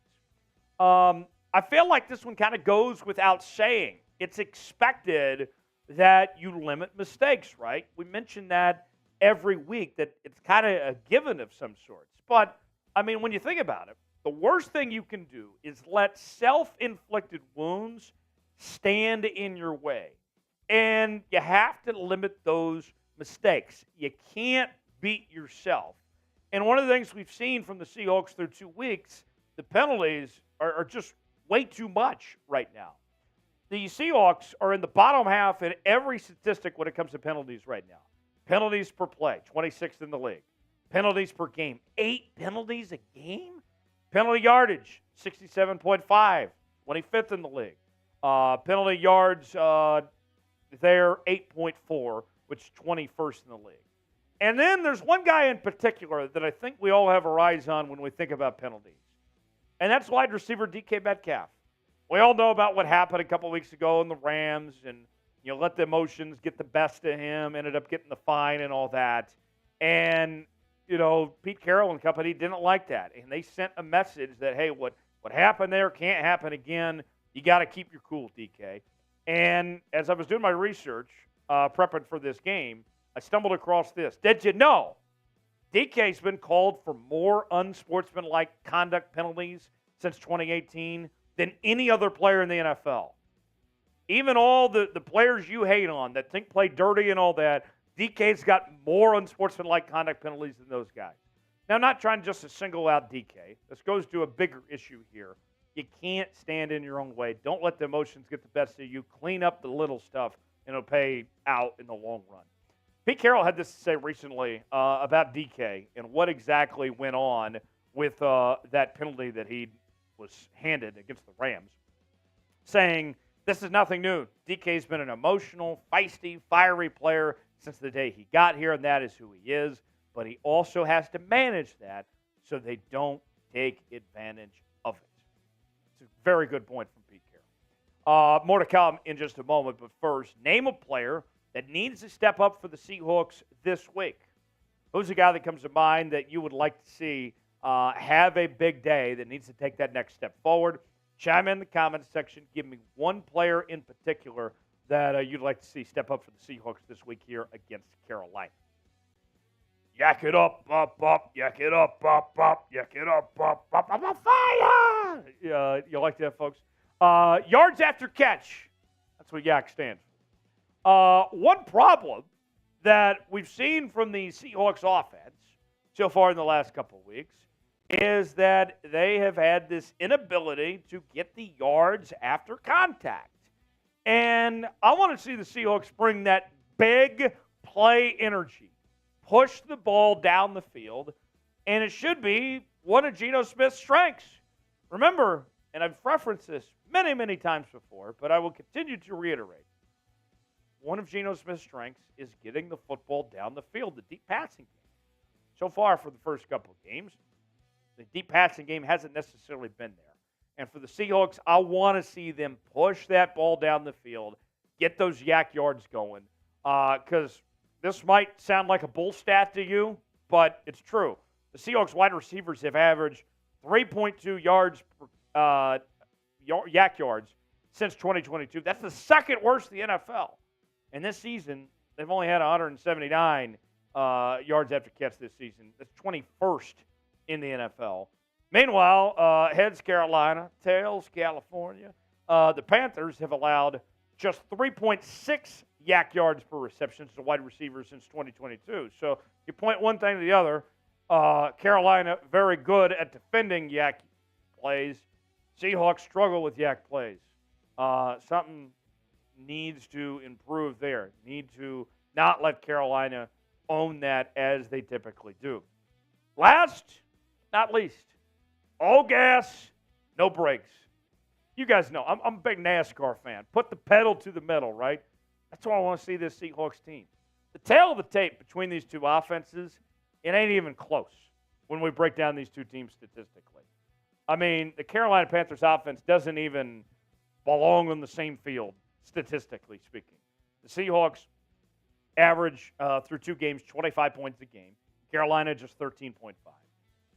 I feel like this one kind of goes without saying. It's expected that you limit mistakes, right? We mention that every week, that it's kind of a given of some sorts. But, I mean, when you think about it, the worst thing you can do is let self-inflicted wounds stand in your way. And you have to limit those mistakes. You can't beat yourself. And one of the things we've seen from the Seahawks through 2 weeks, the penalties are just way too much right now. The Seahawks are in the bottom half in every statistic when it comes to penalties right now. Penalties per play, 26th in the league. Penalties per game, 8 penalties a game? Penalty yardage, 67.5, 25th in the league. Penalty yards there, 8.4, which is 21st in the league. And then there's one guy in particular that I think we all have our eyes on when we think about penalties. And that's wide receiver DK Metcalf. We all know about what happened a couple weeks ago in the Rams, and let the emotions get the best of him, ended up getting the fine and all that. And, Pete Carroll and company didn't like that. And they sent a message that, hey, what happened there can't happen again. You got to keep your cool, DK. And as I was doing my research, prepping for this game, I stumbled across this. Did you know DK's been called for more unsportsmanlike conduct penalties since 2018 than any other player in the NFL? Even all the players you hate on that think play dirty and all that, DK's got more unsportsmanlike conduct penalties than those guys. Now, I'm not trying just to single out DK. This goes to a bigger issue here. You can't stand in your own way. Don't let the emotions get the best of you. Clean up the little stuff, and it'll pay out in the long run. Pete Carroll had this to say recently about DK and what exactly went on with that penalty that he was handed against the Rams, saying, this is nothing new. DK's been an emotional, feisty, fiery player since the day he got here, and that is who he is. But he also has to manage that so they don't take advantage of it. It's a very good point from Pete Carroll. More to come in just a moment, but first, name a player that needs to step up for the Seahawks this week. Who's a guy that comes to mind that you would like to see have a big day that needs to take that next step forward? Chime in the comments section. Give me one player in particular that you'd like to see step up for the Seahawks this week here against Carolina. Yak it up, yak it up, yak it up, fire! You like that, folks? Yards after catch. That's what YAC stands for. One problem that we've seen from the Seahawks offense so far in the last couple of weeks is that they have had this inability to get the yards after contact. And I want to see the Seahawks bring that big play energy, push the ball down the field, and it should be one of Geno Smith's strengths. Remember, and I've referenced this many, many times before, but I will continue to reiterate, one of Geno Smith's strengths is getting the football down the field, the deep passing game. So far for the first couple of games, the deep passing game hasn't necessarily been there. And for the Seahawks, I want to see them push that ball down the field, get those YAC yards going, because this might sound like a bull stat to you, but it's true. The Seahawks wide receivers have averaged 3.2 yards per YAC yards since 2022. That's the second worst in the NFL. And this season, they've only had 179 yards after catch this season. That's 21st in the NFL. Meanwhile, heads Carolina, tails California. The Panthers have allowed just 3.6 YAC yards per reception to wide receivers since 2022. So you point one thing to the other. Carolina, very good at defending YAC plays. Seahawks struggle with YAC plays. Something needs to improve there. Need to not let Carolina own that as they typically do. Last, not least, all gas, no brakes. You guys know, I'm a big NASCAR fan. Put the pedal to the metal, right? That's why I want to see this Seahawks team. The tail of the tape between these two offenses, it ain't even close when we break down these two teams statistically. I mean, the Carolina Panthers offense doesn't even belong on the same field, statistically speaking. The Seahawks average through 2 games 25 points a game. Carolina just 13.5.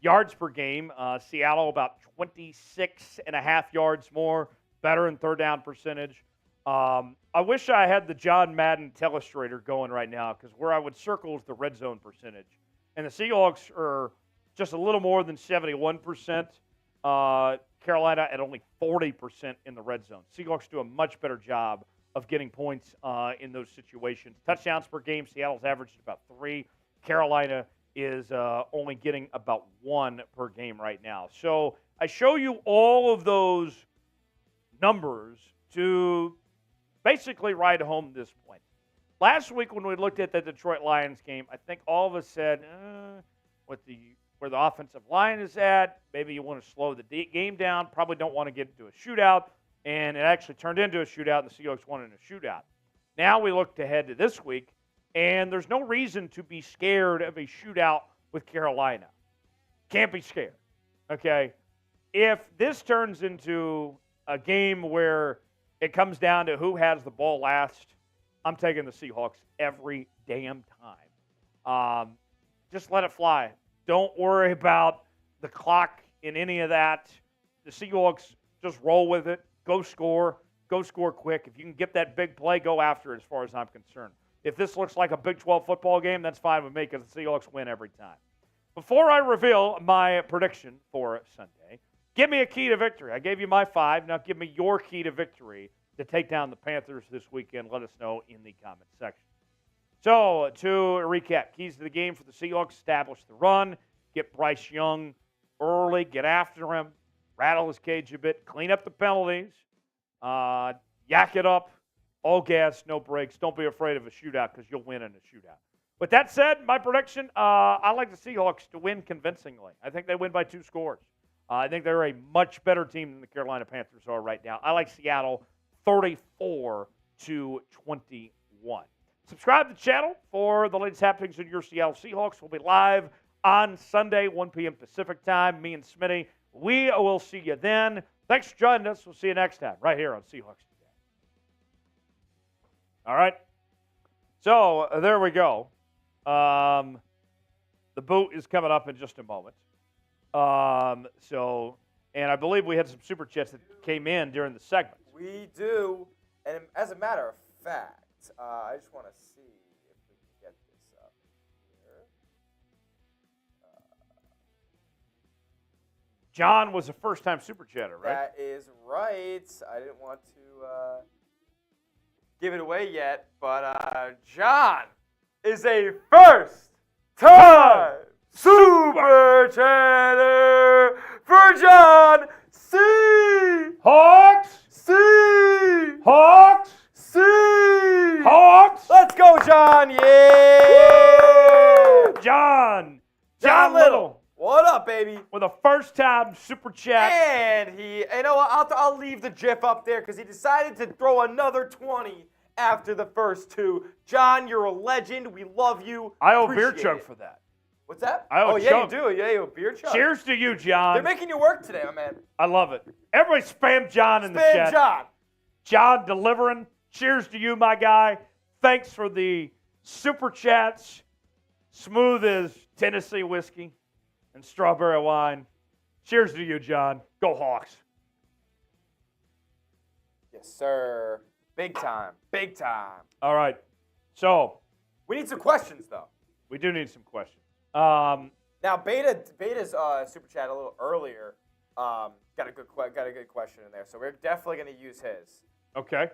Yards per game, Seattle about 26.5 yards more, better in third down percentage. I wish I had the John Madden telestrator going right now, because where I would circle is the red zone percentage. And the Seahawks are just a little more than 71%. Carolina at only 40% in the red zone. Seahawks do a much better job of getting points in those situations. Touchdowns per game, Seattle's averaged about 3. Carolina is only getting about 1 per game right now. So I show you all of those numbers to basically ride home this point. Last week when we looked at the Detroit Lions game, I think all of us said, where the offensive line is at, maybe you want to slow the game down, probably don't want to get into a shootout, and it actually turned into a shootout, and the Seahawks won in a shootout. Now we looked ahead to this week, and there's no reason to be scared of a shootout with Carolina. Can't be scared, okay? If this turns into a game where it comes down to who has the ball last, I'm taking the Seahawks every damn time. Just let it fly. Don't worry about the clock in any of that. The Seahawks just roll with it. Go score quick. If you can get that big play, go after it as far as I'm concerned. If this looks like a Big 12 football game, that's fine with me because the Seahawks win every time. Before I reveal my prediction for Sunday, give me a key to victory. I gave you my 5. Now give me your key to victory to take down the Panthers this weekend. Let us know in the comment section. So, to recap, keys to the game for the Seahawks: establish the run, get Bryce Young early, get after him, rattle his cage a bit, clean up the penalties, yak it up, all gas, no brakes. Don't be afraid of a shootout because you'll win in a shootout. With that said, my prediction, I like the Seahawks to win convincingly. I think they win by 2 scores. I think they're a much better team than the Carolina Panthers are right now. I like Seattle 34-21. Subscribe to the channel for the latest happenings in your Seattle Seahawks. We'll be live on Sunday, 1 p.m. Pacific time. Me and Smitty. We will see you then. Thanks for joining us. We'll see you next time right here on Seahawks Today. All right. So there we go. The boot is coming up in just a moment. And I believe we had some super chats that came in during the segment. We do. And as a matter of fact, I just want to see if we can get this up here. John was a first-time super chatter, right? That is right. I didn't want to give it away yet, but John is a first-time super chatter for John C. Hawks! C. Hawks! C. Hawks! Let's go, John! Yeah! John Little. What up, baby? With a first-time super chat. And you know what? I'll leave the GIF up there because he decided to throw another 20 after the first 2. John, you're a legend. We love you. I owe beer chug for that. What's that? I owe yeah, chug. you do. Yeah, you owe beer chug. Cheers to you, John. They're making you work today, my man. I love it. Everybody spam John in the chat. Spam John. John delivering. Cheers to you, my guy. Thanks for the super chats. Smooth as Tennessee whiskey and strawberry wine. Cheers to you, John. Go Hawks. Yes, sir. Big time. Big time. All right. So. We need some questions, though. We do need some questions. Now, Beta's super chat a little earlier got a good question in there, so we're definitely going to use his. Okay.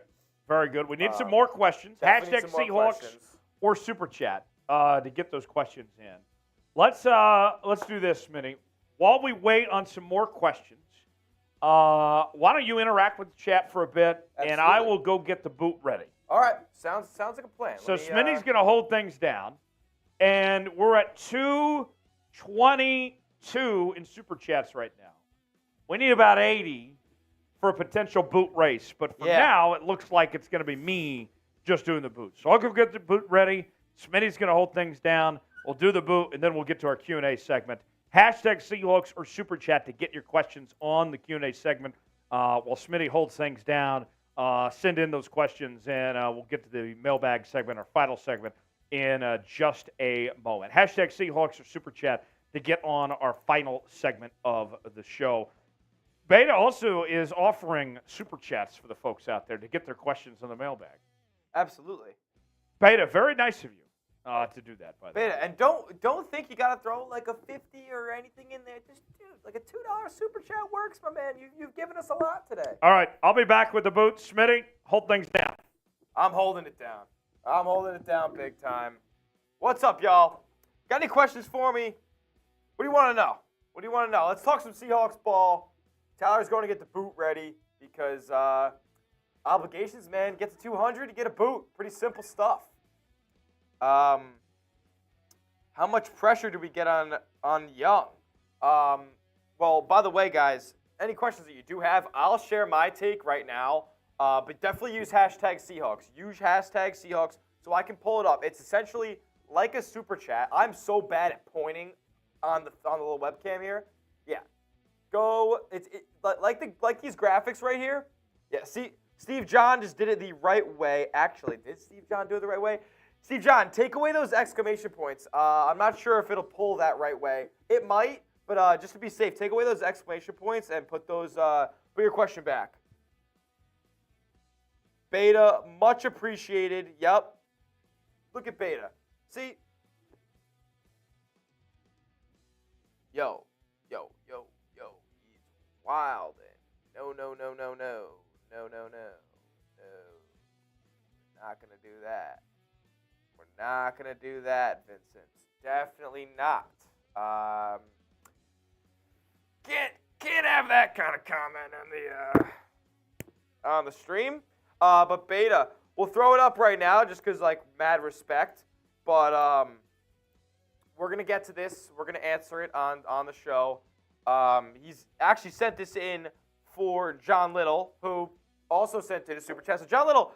Very good. We need some more questions. Hashtag Seahawks or super chat to get those questions in. Let's do this, Smitty. While we wait on some more questions, why don't you interact with the chat for a bit, and I will go get the boot ready. All right. Sounds like a plan. So Smitty's going to hold things down, and we're at 222 in super chats right now. We need about 80 for a potential boot race, but for now, it looks like it's going to be me just doing the boot. So I'll go get the boot ready. Smitty's going to hold things down. We'll do the boot, and then we'll get to our Q&A segment. Hashtag Seahawks or Super Chat to get your questions on the Q&A segment. While Smitty holds things down, send in those questions, and we'll get to the mailbag segment, our final segment, in just a moment. Hashtag Seahawks or Super Chat to get on our final segment of the show. Beta also is offering Super Chats for the folks out there to get their questions on the mailbag. Absolutely. Beta, very nice of you to do that, by the way. Beta, and don't think you got to throw like a 50 or anything in there. Just, dude, like a $2 Super Chat works, my man. You've given us a lot today. All right, I'll be back with the boots. Smitty, hold things down. I'm holding it down. I'm holding it down big time. What's up, y'all? Got any questions for me? What do you want to know? What do you want to know? Let's talk some Seahawks ball. Tyler's going to get the boot ready because obligations, man. Get to 200 to get a boot. Pretty simple stuff. How much pressure do we get on Young? Well, by the way, guys, any questions that you do have, I'll share my take right now. But definitely use hashtag Seahawks. Use hashtag Seahawks so I can pull it up. It's essentially like a super chat. I'm so bad at pointing on the little webcam here. Yeah. Go. It's like these graphics right here. Yeah. See, Steve John just did it the right way. Actually, did Steve John do it the right way? Steve John, take away those exclamation points. I'm not sure if it'll pull that right way. It might, but just to be safe, take away those exclamation points and put those. Put your question back. Beta, much appreciated. Yep. Look at Beta. See? Yo. He's wildin'. No. Not gonna do that. We're not gonna do that, Vincent. Definitely not. Can't have that kind of comment on the stream. But Beta, we'll throw it up right now just because, like, mad respect. But we're going to get to this. We're going to answer it on the show. He's actually sent this in for John Little, who also sent in a super chat. So, John Little,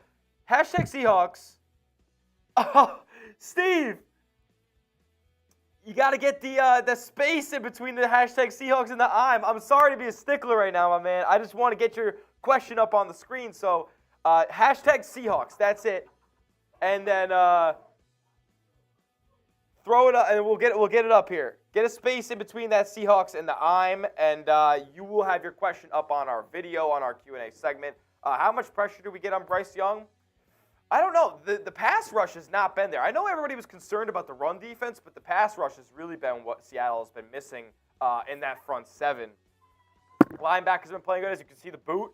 hashtag Seahawks. Oh, Steve, you got to get the space in between the hashtag Seahawks and the I'm sorry to be a stickler right now, my man. I just want to get your question up on the screen. So, hashtag Seahawks. That's it. And then throw it up, and we'll get it up here. Get a space in between that Seahawks and the and you will have your question up on our video, on our Q&A segment. How much pressure do we get on Bryce Young? I don't know. The pass rush has not been there. I know everybody was concerned about the run defense, but the pass rush has really been what Seattle has been missing in that front seven. Linebackers been playing good. As you can see, the boot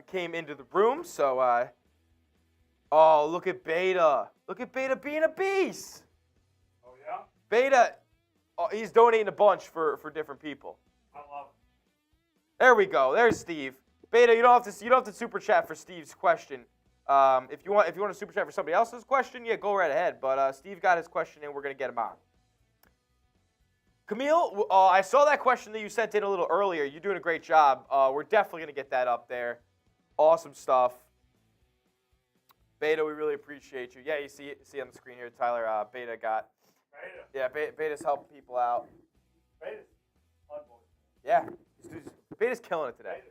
came into the room. So, oh, look at Beta. Look at Beta being a beast. Oh, yeah? Beta, he's donating a bunch for different people. I love it. There we go. There's Steve. Beta, you don't have to super chat for Steve's question. If you want to super chat for somebody else's question, yeah, go right ahead. But Steve got his question in. We're gonna get him on. Camille, I saw that question that you sent in a little earlier. You're doing a great job. We're definitely gonna get that up there. Awesome stuff. Beta, we really appreciate you. Yeah, you see on the screen here, Tyler. Beta got. Beta. Yeah, Beta's helping people out. Beta's unbelievable. Yeah, Beta's killing it today.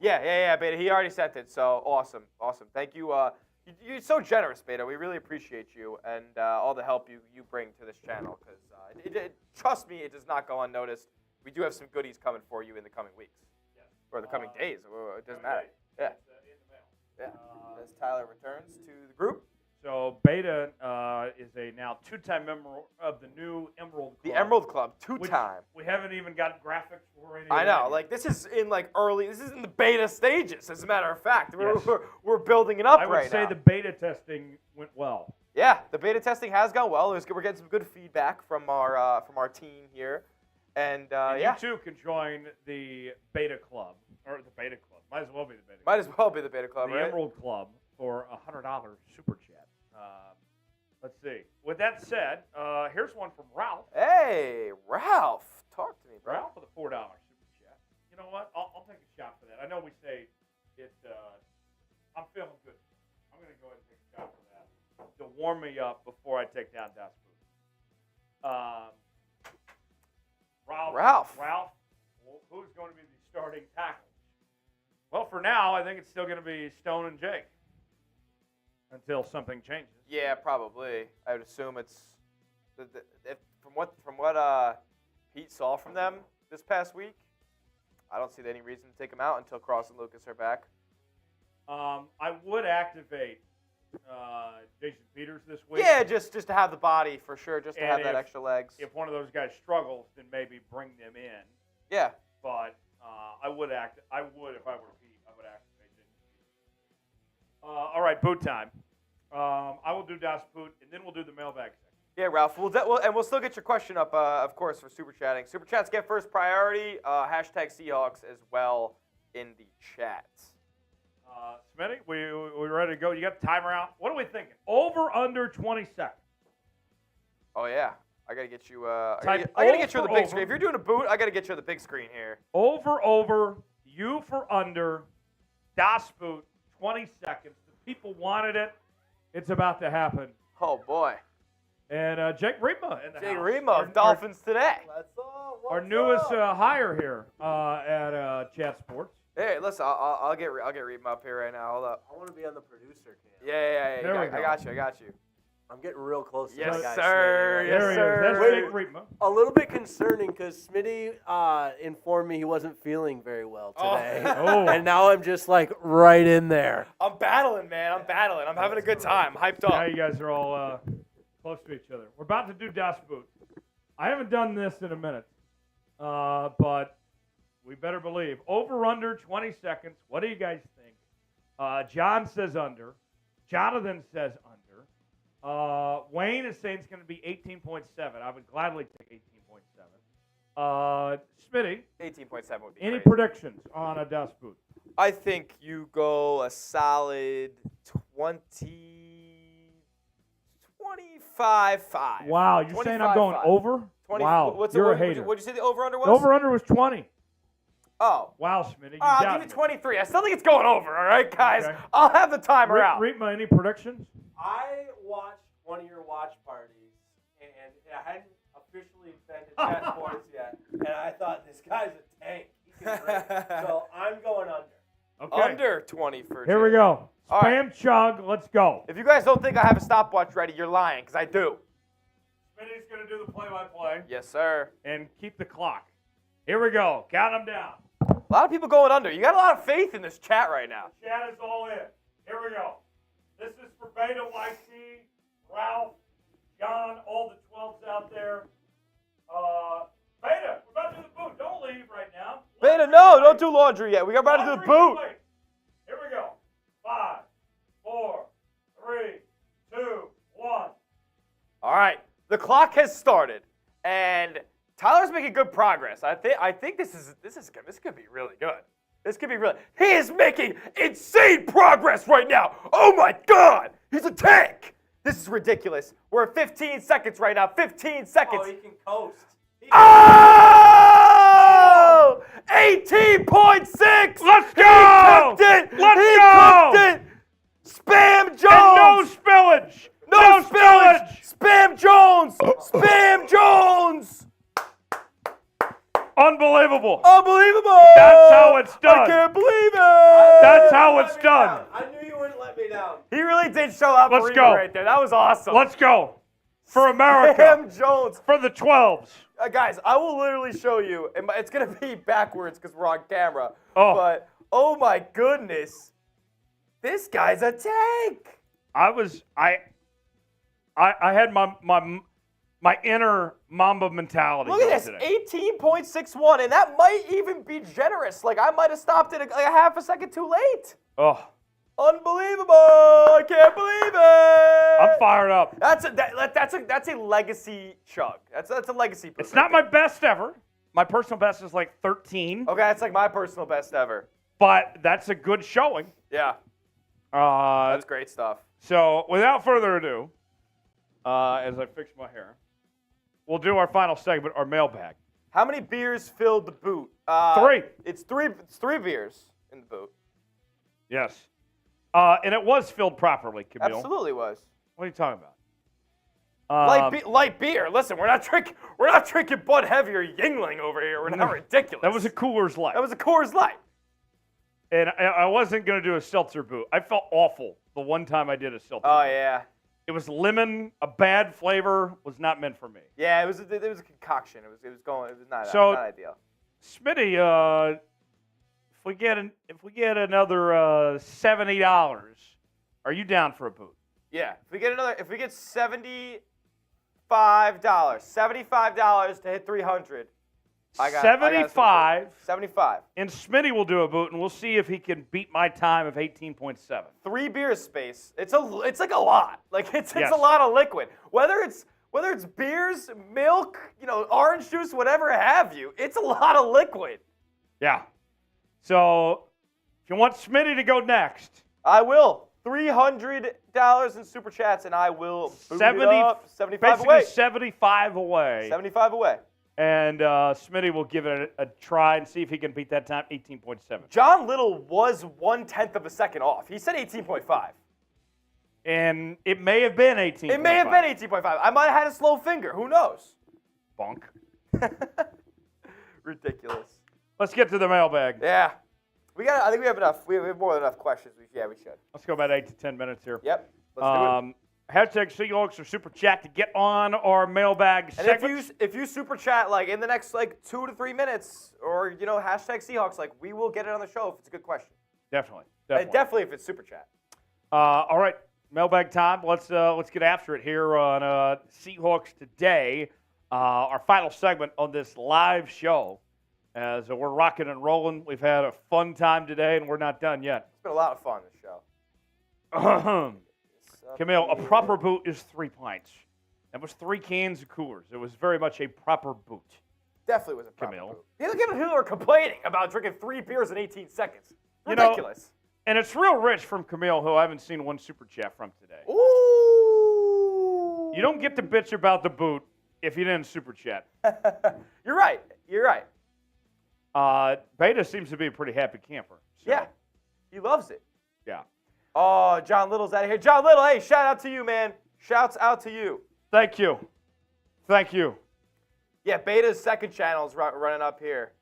Yeah, Beta. He already sent it, so awesome. Thank you. You're so generous, Beta. We really appreciate you and all the help you bring to this channel. Because trust me, it does not go unnoticed. We do have some goodies coming for you in the coming weeks, or the coming days. It doesn't matter. Yeah. Yeah. As Tyler returns to the group. So Beta is a now two-time member of the new Emerald Club. The Emerald Club, two-time. We haven't even got graphics for any. I know, like this is in the beta stages. As a matter of fact, we're building it up right now. I would say the beta testing went well. Yeah, the beta testing has gone well. We're getting some good feedback from our team here, and you too can join the Beta Club or the Beta Club. Might as well be the Beta Club. Might as well be the Beta Club, the right? Emerald Club for $100 super chat. Let's see. With that said, here's one from Ralph. Hey, Ralph. Talk to me, bro. Ralph with a $4 super chat. You know what? I'll take a shot for that. I know we say it. I'm feeling good. I'm going to go ahead and take a shot for that to warm me up before I take down Das Booth. Ralph. Well, who's going to be the starting tackles? Well, for now, I think it's still going to be Stone and Jake until something changes. Yeah, probably. I would assume it's from what Pete saw from them this past week. I don't see any reason to take them out until Cross and Lucas are back. I would activate Jason Peters this week. Yeah, just to have the body for sure, just to have that extra legs. If one of those guys struggles, then maybe bring them in. Yeah. But I would if I were Pete, I would activate Jason Peters. All right, boot time. I will do Das Boot, and then we'll do the mailbag section. Yeah, Ralph. We'll still get your question up, of course, for Super Chatting. Super Chats get first priority. Hashtag Seahawks as well in the chat. Smitty, we ready to go? You got the timer out? What are we thinking? Over, under 20 seconds. Oh, yeah. I got to get you I gotta get you on the big screen. If you're doing a boot, I got to get you on the big screen here. Over, U for under, Das Boot, 20 seconds. The people wanted it. It's about to happen. Oh, boy. And Jake Rima in the house. Jake Rima of Dolphins Today. Our newest hire here at Chat Sports. Hey, listen, I'll get Rima up here right now. Hold up. I want to be on the producer cam. Yeah. There we go. I got you. I'm getting real close to Yes, my guy, sir. Smitty. Yes, There he sir. is. That's Jake Rima. A little bit concerning because Smitty informed me he wasn't feeling very well today. Oh. And now I'm just like right in there. I'm battling, man. I'm battling. I'm having a good time. Hyped Now up. you guys are all close to each other. We're about to do Das Boot. I haven't done this in a minute, but we better believe. Over, under, 20 seconds. What do you guys think? John says under. Jonathan says under. Wayne is saying it's going to be 18.7. I would gladly take 18.7. Smitty. 18.7 would be Any great. predictions on a Das Boot? I think you go a solid 25-5. Wow, you're saying I'm going 25-5. over? 20, Wow, you're a hater. What'd you say the over-under was? The over-under was 20. Oh. Wow, Smitty, you I'll got give you me. 23. I still think it's going over, all right, guys? Okay. I'll have the timer out. Rima, any predictions? I watched one of your watch parties, and I hadn't officially been to Chat Sports yet, and I thought, this guy's a tank. He can rip. So I'm going under. Okay. Under 20 for Here we Jake. go. All Spam chug. Let's go. If you guys don't think I have a stopwatch ready, you're lying, because I do. Smitty's going to do the play-by-play Yes, sir. and keep the clock. Here we go. Count them down. A lot of people going under. You got a lot of faith in this chat right now. The chat is all in. Here we go. This is for Beta YC, Ralph, John, all the 12s out there. Beta, we're about to do the boot. Don't leave right now. Beta, no, don't do laundry yet. We got about to do the boot. Here we go. 5, 4, 3, 2, 1. All right, the clock has started, and Tyler's making good progress. I think this could be really good. This could be really. He is making insane progress right now. Oh my God, he's a tank. This is ridiculous. We're at 15 seconds right now. 15 seconds. Oh, he can coast. Oh! 18.6. Let's go! He cooked it. Let's go! Cooked it. Spam Jones. And no spillage. No spillage. Spam Jones. Spam Jones. Unbelievable. Unbelievable. That's how it's done. I can't believe it. That's how it's done. I knew you wouldn't let me down. He really did show out Let's for go. you right there. That was awesome. Let's go. For America. Spam Jones. For the 12s. Guys, I will literally show you. It's going to be backwards because we're on camera. Oh. But, oh my goodness. This guy's a tank. I had my inner Mamba mentality. Look at this, today. 18.61, and that might even be generous. Like, I might have stopped it a half a second too late. Oh, Unbelievable. I can't believe it. I'm fired up. That's a legacy chug. That's a legacy. It's not my best ever. My personal best is like 13. Okay, that's like my personal best ever. But that's a good showing. Yeah, Uh, that's great stuff. So without further ado, as I fix my hair, we'll do our final segment, our mailbag. How many beers filled the boot? 3. It's three beers in the boot. Yes. And it was filled properly, Camille. Absolutely was. What are you talking about? Light beer. Listen, we're not drinking Bud Heavy or Yingling over here. We're not ridiculous. That was a Coors Light. That was a Coors Light. And I wasn't going to do a seltzer boot. I felt awful the one time I did a seltzer boot. Yeah. It was lemon, a bad flavor, was not meant for me. Yeah, it was a concoction. It was not ideal. Smitty, if we get another $70, are you down for a boot? Yeah, if we get $75 to hit 300. I got 75. 75. And Smitty will do a boot, and we'll see if he can beat my time of 18.7. 3 beers space. It's like a lot. Like it's a lot of liquid. Whether it's beers, milk, orange juice, whatever have you, it's a lot of liquid. Yeah. So if you want Smitty to go next, I will. $300 in super chats, and I will boot it up. 75 away. 75 away. 75 away. And Smitty will give it a try and see if he can beat that time, 18.7. John Little was 1/10 of a second off. He said 18.5. And it may have been 18.5. It may have been 18.5. I might have had a slow finger. Who knows? Bonk. Ridiculous. Let's get to the mailbag. Yeah. I think we have enough. We have more than enough questions. We should. Let's go about 8 to 10 minutes here. Yep. Let's do it. Hashtag Seahawks or Super Chat to get on our mailbag segment. And if you Super Chat in the next 2 to 3 minutes, or hashtag Seahawks, we will get it on the show if it's a good question. Definitely. Definitely if it's Super Chat. All right, mailbag time. Let's get after it here on Seahawks Today, our final segment on this live show. As we're rocking and rolling, we've had a fun time today, and we're not done yet. It's been a lot of fun this show. Camille, a proper boot is 3 pints. That was 3 cans of Coors. It was very much a proper boot. Definitely was a proper boot. Look at people who are complaining about drinking 3 beers in 18 seconds. Ridiculous. And it's real rich from Camille, who I haven't seen one super chat from today. Ooh. You don't get to bitch about the boot if you didn't super chat. You're right. Beta seems to be a pretty happy camper. So. Yeah. He loves it. Yeah. Oh, John Little's out of here. John Little, hey, shout out to you, man. Shouts out to you. Thank you. Yeah, Beta's second channel is running up here.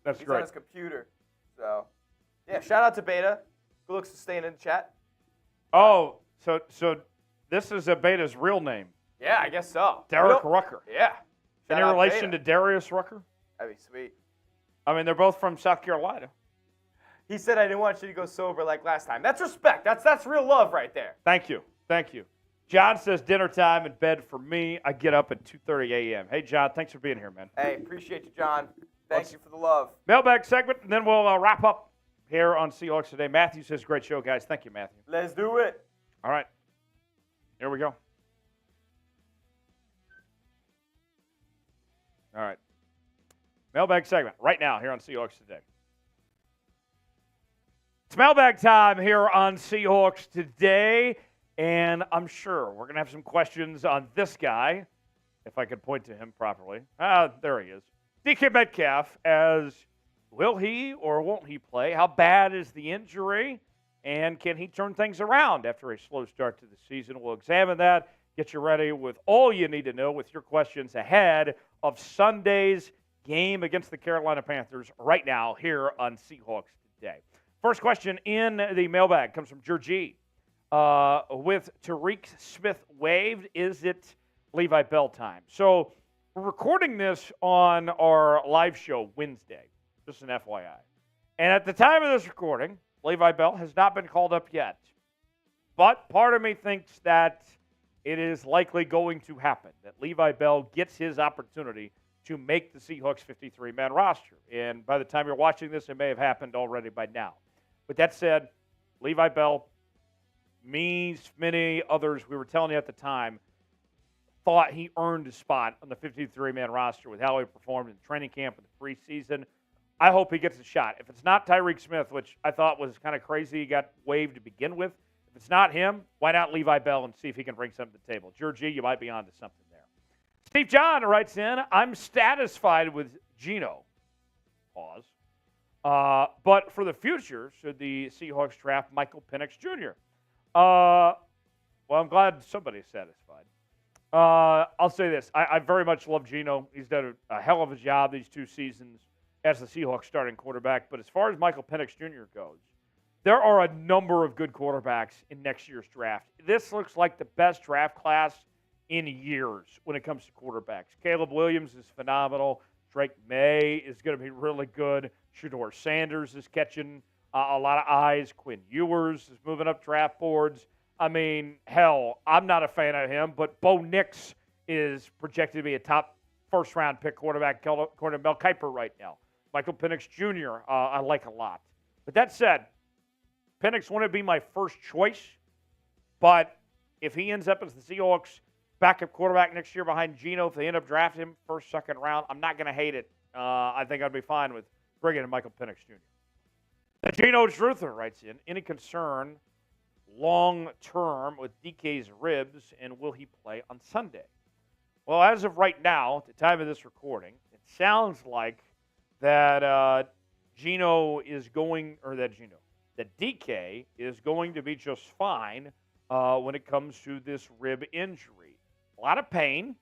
That's He's great. on his computer. So, yeah, shout out to Beta. Good looks to staying in the chat. Oh, so this is a Beta's real name. Yeah, I guess so. Derek Rucker. Yeah. Any relation to Darius Rucker? That'd be sweet. I mean, they're both from South Carolina. He said, I didn't want you to go sober like last time. That's respect. That's real love right there. Thank you. John says dinner time in bed for me. I get up at 2:30 a.m. Hey, John, thanks for being here, man. Hey, appreciate you, John. Thank you for the love. Mailbag segment, and then we'll wrap up here on Seahawks Today. Matthew says, great show, guys. Thank you, Matthew. Let's do it. All right. Here we go. All right. Mailbag segment right now here on Seahawks Today. It's mailbag time here on Seahawks Today, and I'm sure we're going to have some questions on this guy, if I could point to him properly. There he is. DK Metcalf, as will he or won't he play? How bad is the injury? And can he turn things around after a slow start to the season? We'll examine that, get you ready with all you need to know with your questions ahead of Sunday's game against the Carolina Panthers right now here on Seahawks Today. First question in the mailbag comes from Georgie. With Tyreke Smith waived, is it Levi Bell time? So we're recording this on our live show Wednesday, just an FYI. And at the time of this recording, Levi Bell has not been called up yet. But part of me thinks that it is likely going to happen, that Levi Bell gets his opportunity to make the Seahawks 53-man roster. And by the time you're watching this, it may have happened already by now. With that said, Levi Bell, me, Smitty, others, we were telling you at the time, thought he earned a spot on the 53-man roster with how he performed in training camp and the preseason. I hope he gets a shot. If it's not Tyreke Smith, which I thought was kind of crazy, he got waived to begin with. If it's not him, why not Levi Bell and see if he can bring something to the table? Georgie, you might be onto something there. Steve John writes in, I'm satisfied with Geno. Pause. But for the future, should the Seahawks draft Michael Penix Jr.? Well, I'm glad somebody's satisfied. I'll say this. I very much love Geno. He's done a hell of a job these 2 seasons as the Seahawks starting quarterback. But as far as Michael Penix Jr. goes, there are a number of good quarterbacks in next year's draft. This looks like the best draft class in years when it comes to quarterbacks. Caleb Williams is phenomenal. Drake May is going to be really good. Shedeur Sanders is catching a lot of eyes. Quinn Ewers is moving up draft boards. I mean, hell, I'm not a fan of him, but Bo Nix is projected to be a top first-round pick quarterback according to Mel Kiper right now. Michael Penix Jr., I like a lot. But that said, Penix wouldn't be my first choice, but if he ends up as the Seahawks' backup quarterback next year behind Geno, if they end up drafting him first, second round, I'm not going to hate it. I think I'd be fine with bringing in Michael Penix Jr. Now, Geno Truther writes in, any concern long-term with DK's ribs, and will he play on Sunday? Well, as of right now, at the time of this recording, it sounds like that Geno is going, or that DK is going to be just fine when it comes to this rib injury. A lot of pain.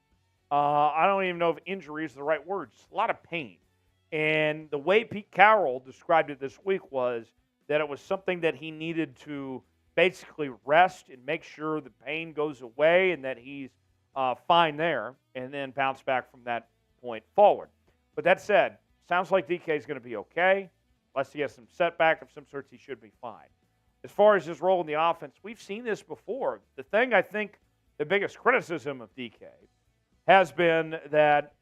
I don't even know if injury is the right word. Just a lot of pain. And the way Pete Carroll described it this week was that it was something that he needed to basically rest and make sure the pain goes away and that he's fine there, and then bounce back from that point forward. But that said, sounds like DK is going to be okay. Unless he has some setback of some sorts, he should be fine. As far as his role in the offense, we've seen this before. The thing I think the biggest criticism of DK has been that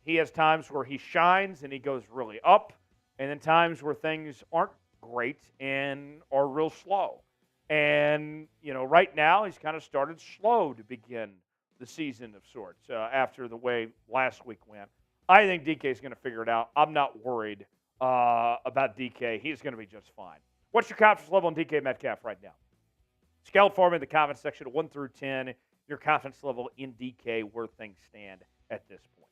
he has times where he shines and he goes really up, and then times where things aren't great and are real slow. And, right now he's kind of started slow to begin the season of sorts after the way last week went. I think DK is going to figure it out. I'm not worried about DK. He's going to be just fine. What's your confidence level on DK Metcalf right now? Scale for me in the comments section of 1 through 10. Your confidence level in DK, where things stand at this point.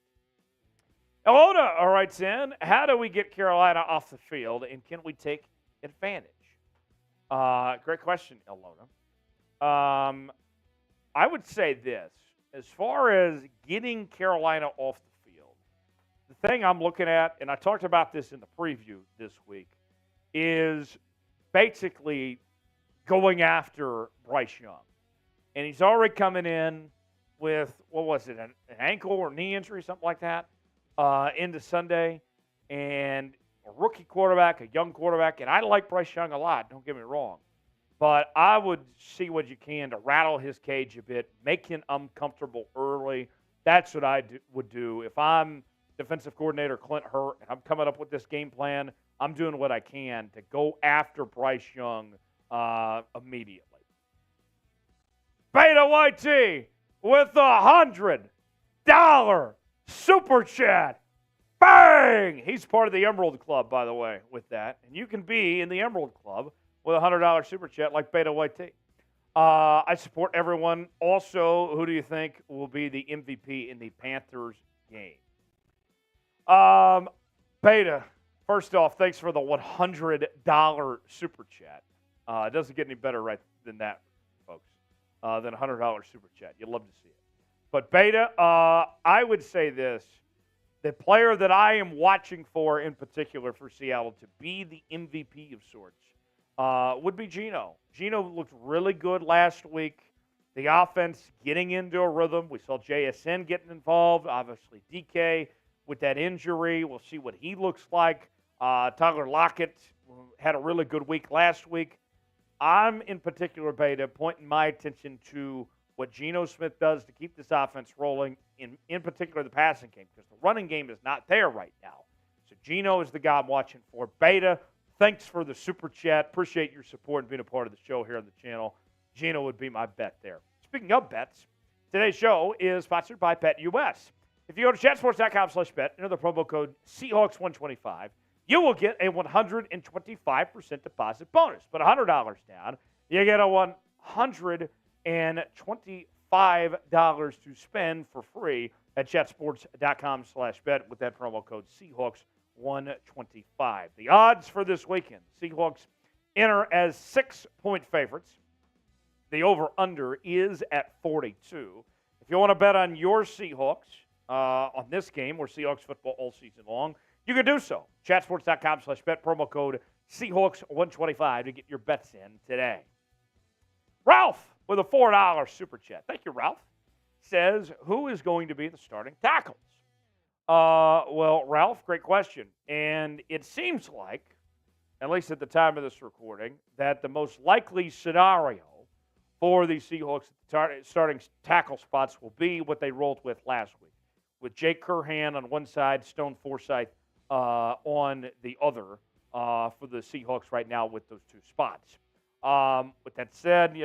Elona writes in, how do we get Carolina off the field, and can we take advantage? Great question, Elona. I would say this. As far as getting Carolina off the field, the thing I'm looking at, and I talked about this in the preview this week, is basically going after Bryce Young. And he's already coming in with, an ankle or knee injury, something like that, into Sunday. And a rookie quarterback, a young quarterback, and I like Bryce Young a lot, don't get me wrong. But I would see what you can to rattle his cage a bit, make him uncomfortable early. That's what I would do. If I'm defensive coordinator Clint Hurt and I'm coming up with this game plan, I'm doing what I can to go after Bryce Young immediately. Beta YT with $100 super chat. Bang! He's part of the Emerald Club, by the way, with that. And you can be in the Emerald Club with a $100 super chat like Beta YT. I support everyone. Also, who do you think will be the MVP in the Panthers game? Beta, first off, thanks for the $100 super chat. It doesn't get any better than that, folks, than a $100 super chat. You'd love to see it. But Beta, I would say this. The player that I am watching for in particular for Seattle to be the MVP of sorts would be Geno. Geno looked really good last week. The offense getting into a rhythm. We saw JSN getting involved. Obviously, DK with that injury. We'll see what he looks like. Tyler Lockett had a really good week last week. I'm, in particular, Beta, pointing my attention to what Geno Smith does to keep this offense rolling, in particular the passing game, because the running game is not there right now. So Geno is the guy I'm watching for. Beta, thanks for the super chat. Appreciate your support and being a part of the show here on the channel. Geno would be my bet there. Speaking of bets, today's show is sponsored by BetUS. If you go to chatsports.com/bet, enter the promo code Seahawks125, you will get a 125% deposit bonus. Put $100 down, you get a $125 to spend for free at chatsports.com/bet with that promo code Seahawks125. The odds for this weekend, Seahawks enter as 6-point favorites. The over-under is at 42. If you want to bet on your Seahawks on this game or Seahawks football all season long, you can do so. Chatsports.com/bet, promo code Seahawks125 to get your bets in today. Ralph with a $4 super chat. Thank you, Ralph. Says, who is going to be the starting tackles? Well, Ralph, great question. And it seems like, at least at the time of this recording, that the most likely scenario for the Seahawks starting tackle spots will be what they rolled with last week, with Jake Curhan on one side, Stone Forsythe on the other for the Seahawks right now with those two spots. With that said,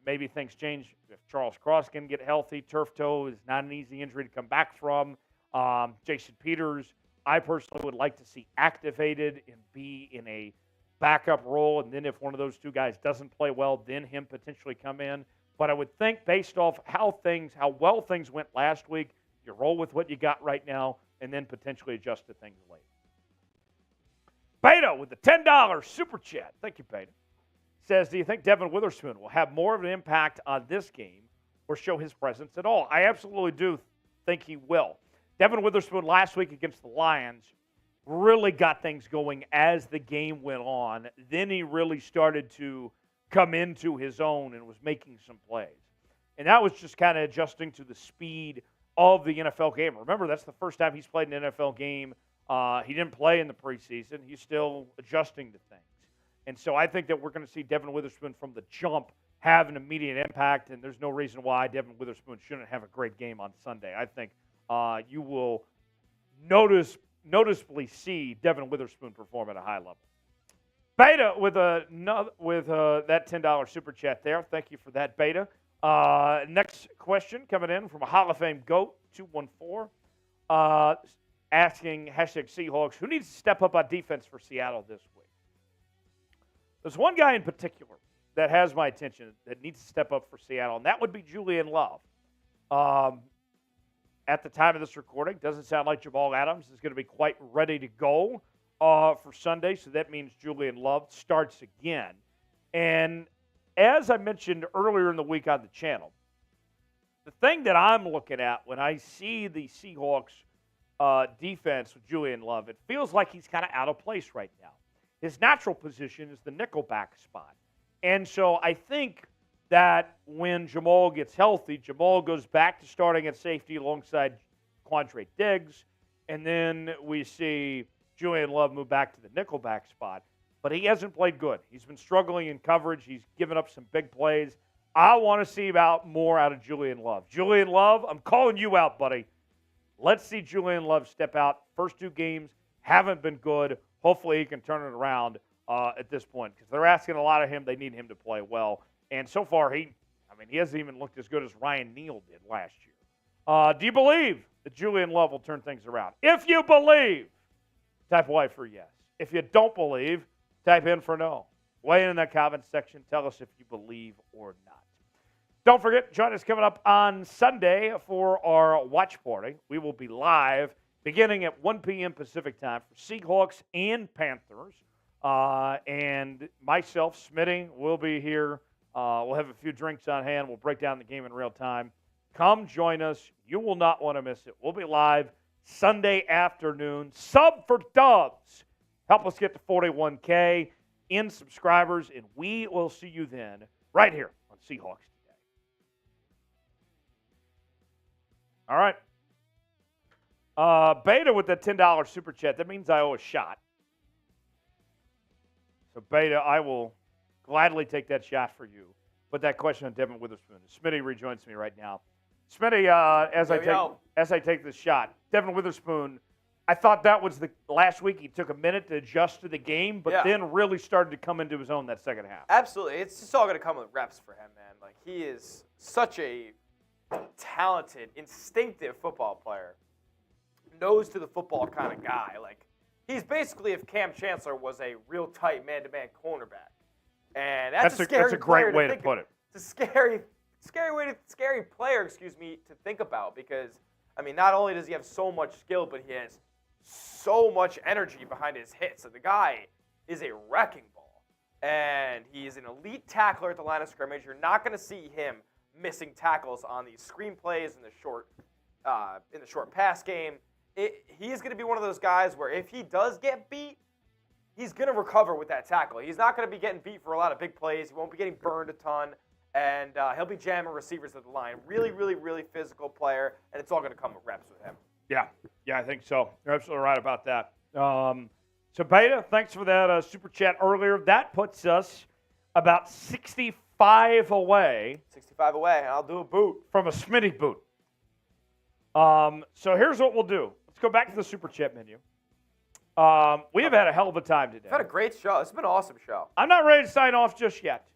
maybe things change if Charles Cross can get healthy. Turf toe is not an easy injury to come back from. Jason Peters, I personally would like to see activated and be in a backup role, and then if one of those two guys doesn't play well, then him potentially come in. But I would think based off how well things went last week, you roll with what you got right now and then potentially adjust to things later. Beta with the $10 super chat. Thank you, Beta. Says, do you think Devin Witherspoon will have more of an impact on this game or show his presence at all? I absolutely do think he will. Devin Witherspoon last week against the Lions really got things going as the game went on. Then he really started to come into his own and was making some plays. And that was just kind of adjusting to the speed of the NFL game. Remember, that's the first time he's played an NFL game. He didn't play in the preseason. He's still adjusting to things. And so I think that we're going to see Devin Witherspoon from the jump have an immediate impact, and there's no reason why Devin Witherspoon shouldn't have a great game on Sunday. I think you will noticeably see Devin Witherspoon perform at a high level. Beta with that $10 super chat there. Thank you for that, Beta. Next question coming in from a Hall of Fame GOAT, 214, asking #Seahawks, who needs to step up on defense for Seattle this week? There's one guy in particular that has my attention that needs to step up for Seattle, and that would be Julian Love. At the time of this recording, doesn't sound like Jamal Adams is going to be quite ready to go for Sunday, so that means Julian Love starts again. And as I mentioned earlier in the week on the channel, the thing that I'm looking at when I see the Seahawks defense with Julian Love, it feels like he's kind of out of place right now. His natural position is the nickelback spot. And so I think that when Jamal gets healthy, Jamal goes back to starting at safety alongside Quandre Diggs, and then we see Julian Love move back to the nickelback spot. But he hasn't played good. He's been struggling in coverage. He's given up some big plays. I want to see more out of Julian Love. Julian Love, I'm calling you out, buddy. Let's see Julian Love step out. First two games haven't been good. Hopefully he can turn it around at this point because they're asking a lot of him. They need him to play well. And so far, he hasn't even looked as good as Ryan Neal did last year. Do you believe that Julian Love will turn things around? If you believe, type Y for yes. If you don't believe, type in for no. Weigh in that comment section. Tell us if you believe or not. Don't forget, join us coming up on Sunday for our watch party. We will be live beginning at 1 p.m. Pacific time for Seahawks and Panthers. And myself, Smitty, will be here. We'll have a few drinks on hand. We'll break down the game in real time. Come join us. You will not want to miss it. We'll be live Sunday afternoon. Sub for Dubs. Help us get to 41K in subscribers, and we will see you then right here on Seahawks Today. All right. Beta with the $10 super chat. That means I owe a shot. So, Beta, I will gladly take that shot for you. But that question on Devin Witherspoon. Smitty rejoins me right now. Smitty, as I take this shot, Devin Witherspoon, I thought that was the last week he took a minute to adjust to the game, but then really started to come into his own that second half. Absolutely. It's just all going to come with reps for him, man. Like, he is such a talented, instinctive football player. Nose to the football kind of guy. Like, he's basically if Cam Chancellor was a real tight man-to-man cornerback. And that's a great way to put it. It's a scary player, to think about because, not only does he have so much skill, but he has so much energy behind his hits. So the guy is a wrecking ball. And he is an elite tackler at the line of scrimmage. You're not going to see him missing tackles on these screenplays in the short pass game. He's going to be one of those guys where if he does get beat, he's going to recover with that tackle. He's not going to be getting beat for a lot of big plays. He won't be getting burned a ton, and he'll be jamming receivers at the line. Really, really, really physical player, and it's all going to come with reps with him. Yeah, I think so. You're absolutely right about that. So, Beta, thanks for that super chat earlier. That puts us about 65 away. 65 away, and I'll do a boot. From a Smitty boot. So here's what we'll do. Let's go back to the super chat menu. We have had a hell of a time today. We've had a great show. It's been an awesome show. I'm not ready to sign off just yet.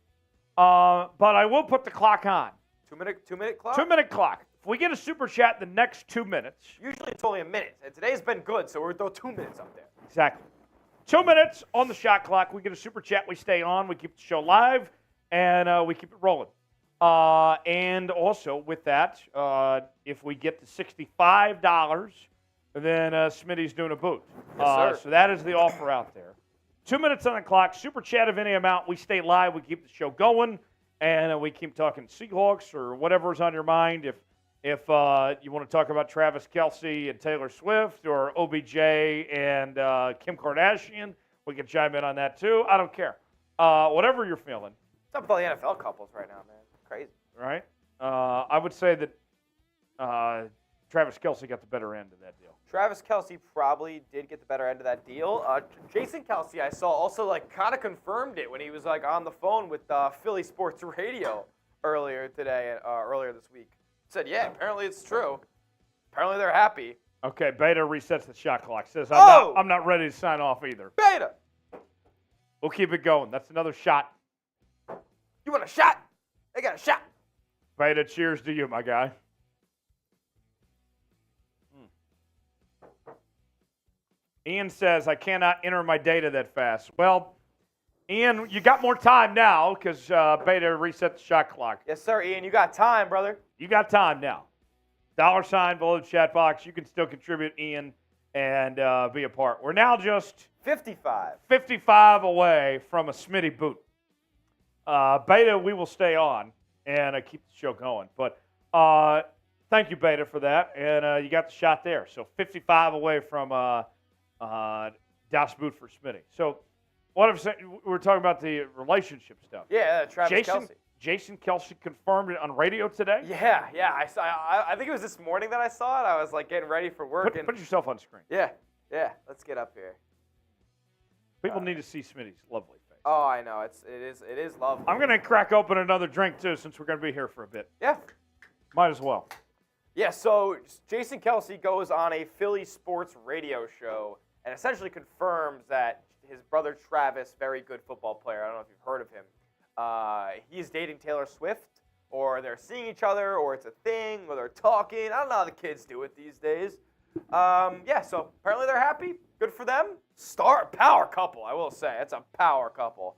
But I will put the clock on. 2-minute clock? 2-minute clock. If we get a super chat in the next 2 minutes. Usually it's only a minute. And today's been good, so we're going to throw 2 minutes up there. Exactly. 2 minutes on the shot clock. We get a super chat. We stay on. We keep the show live. And we keep it rolling. And also with that, if we get to $65, then Smitty's doing a boot. Yes, sir. So that is the offer out there. 2 minutes on the clock. Super chat of any amount. We stay live. We keep the show going. And we keep talking Seahawks or whatever's on your mind. If you want to talk about Travis Kelce and Taylor Swift or OBJ and Kim Kardashian, we can chime in on that too. I don't care. Whatever you're feeling. What's up with all the NFL couples right now, man? Crazy. Right? I would say that Travis Kelce got the better end of that deal. Travis Kelce probably did get the better end of that deal. Jason Kelce, I saw, also kind of confirmed it when he was on the phone with Philly Sports Radio earlier this week. Said, yeah, apparently it's true. Apparently they're happy. Okay, Beta resets the shot clock. Says I'm not ready to sign off either. Beta. We'll keep it going. That's another shot. You want a shot? They got a shot. Beta, cheers to you, my guy. Ian says, I cannot enter my data that fast. Well, Ian, you got more time now because Beta reset the shot clock. Yes, sir, Ian. You got time, brother. You got time now. $ below the chat box. You can still contribute, Ian, and be a part. We're now just 55 away from a Smitty boot. Beta, we will stay on and keep the show going. But thank you, Beta, for that. And you got the shot there. So 55 away from Das Boot for Smitty. So what I'm saying, we're talking about the relationship stuff. Yeah, Travis Kelce. Jason Kelce confirmed it on radio today? Yeah. I think it was this morning that I saw it. I was getting ready for work. Put yourself on screen. Yeah. Let's get up here. People need to see Smitty's lovely face. Oh, I know. It is lovely. I'm going to crack open another drink, too, since we're going to be here for a bit. Yeah. Might as well. Yeah, so Jason Kelce goes on a Philly sports radio show and essentially confirms that his brother Travis, very good football player, I don't know if you've heard of him, he's dating Taylor Swift, or they're seeing each other, or it's a thing, or they're talking. I don't know how the kids do it these days. So apparently they're happy. Good for them. Power couple, I will say. That's a power couple.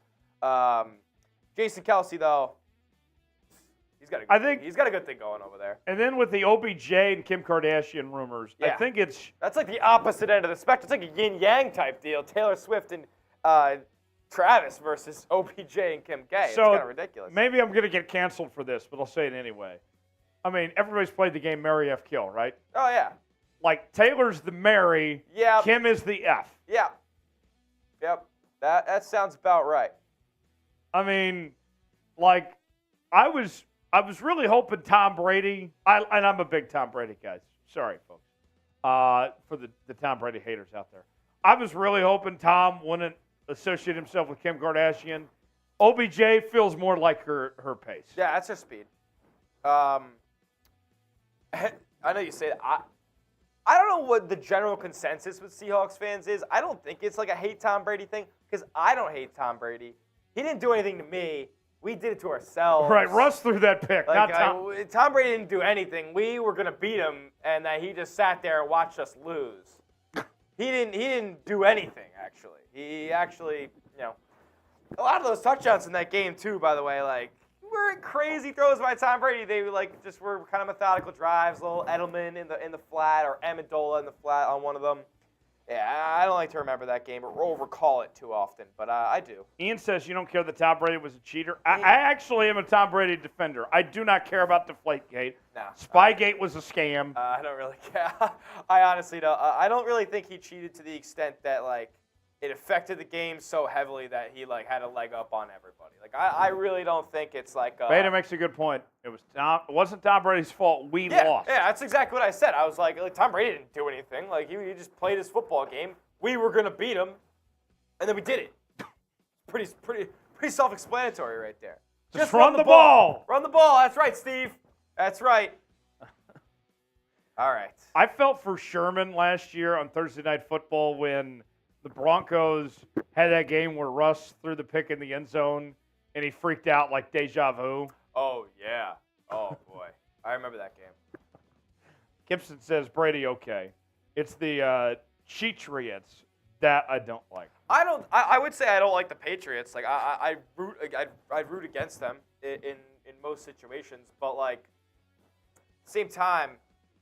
Jason Kelce, though, he's got a good thing going over there. And then with the OBJ and Kim Kardashian rumors, I think that's like the opposite end of the spectrum. It's like a yin-yang type deal. Taylor Swift and Travis versus OBJ and Kim K. It's kind of ridiculous. Maybe I'm going to get canceled for this, but I'll say it anyway. I mean, everybody's played the game Marry F Kill, right? Oh, yeah. Like, Taylor's the Mary, Kim is the F. Yeah. Yep. That sounds about right. I mean, I was really hoping Tom Brady, and I'm a big Tom Brady guy. Sorry, folks, for the Tom Brady haters out there. I was really hoping Tom wouldn't associate himself with Kim Kardashian. OBJ feels more like her pace. Yeah, that's her speed. I know you say that. I don't know what the general consensus with Seahawks fans is. I don't think it's like a hate Tom Brady thing, because I don't hate Tom Brady. He didn't do anything to me. We did it to ourselves. Right, Russ threw that pick, not Tom. Tom Brady didn't do anything. We were going to beat him, and he just sat there and watched us lose. He didn't do anything, actually. He actually, a lot of those touchdowns in that game, too, by the way, weren't crazy throws by Tom Brady. They just were kind of methodical drives, little Edelman in the flat or Amendola in the flat on one of them. Yeah, I don't like to remember that game or recall it too often, but I do. Ian says you don't care that Tom Brady was a cheater. I actually am a Tom Brady defender. I do not care about Deflategate. No. Spygate was a scam. I don't really care. I honestly don't. I don't really think he cheated to the extent that, like, it affected the game so heavily that he, like, had a leg up on everybody. Like, I really don't think it's like. Beta makes a good point. It wasn't Tom Brady's fault. We lost. Yeah, that's exactly what I said. I was like Tom Brady didn't do anything. Like, he just played his football game. We were gonna beat him, and then we did it. Pretty self-explanatory right there. Just run the ball. Run the ball. That's right, Steve. That's right. All right. I felt for Sherman last year on Thursday Night Football when the Broncos had that game where Russ threw the pick in the end zone and he freaked out like deja vu. Oh, yeah. Oh, boy. I remember that game. Gibson says, Brady, okay. It's the Cheatriots that I don't like. I would say I don't like the Patriots. Like, I'd root against them in most situations. But, like, same time,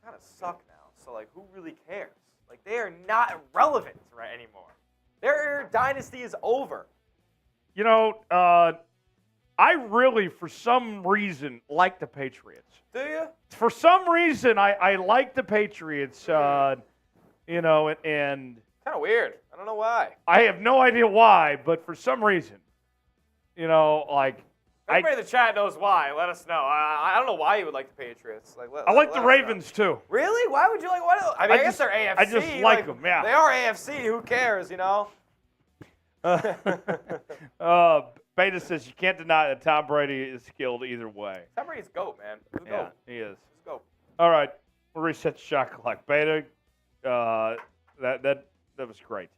kind of suck now. So, like, who really cares? Like, they are not relevant right anymore. Their dynasty is over. You know, I really, for some reason, like the Patriots. Do you? For some reason, I like the Patriots, you know, and Kind of weird. I don't know why. I have no idea why, but for some reason, you know, like. Everybody in the chat knows why. Let us know. I don't know why you would like the Patriots. I like the Ravens, too. Really? Why would you like one of those? I mean, I guess they're AFC. I just like them, yeah. They are AFC. Who cares, you know? Beta says you can't deny that Tom Brady is skilled either way. Tom Brady's GOAT, man. He's a Yeah, GOAT. he is. He's a GOAT. All right, we'll reset the shot clock. Beta, that was great.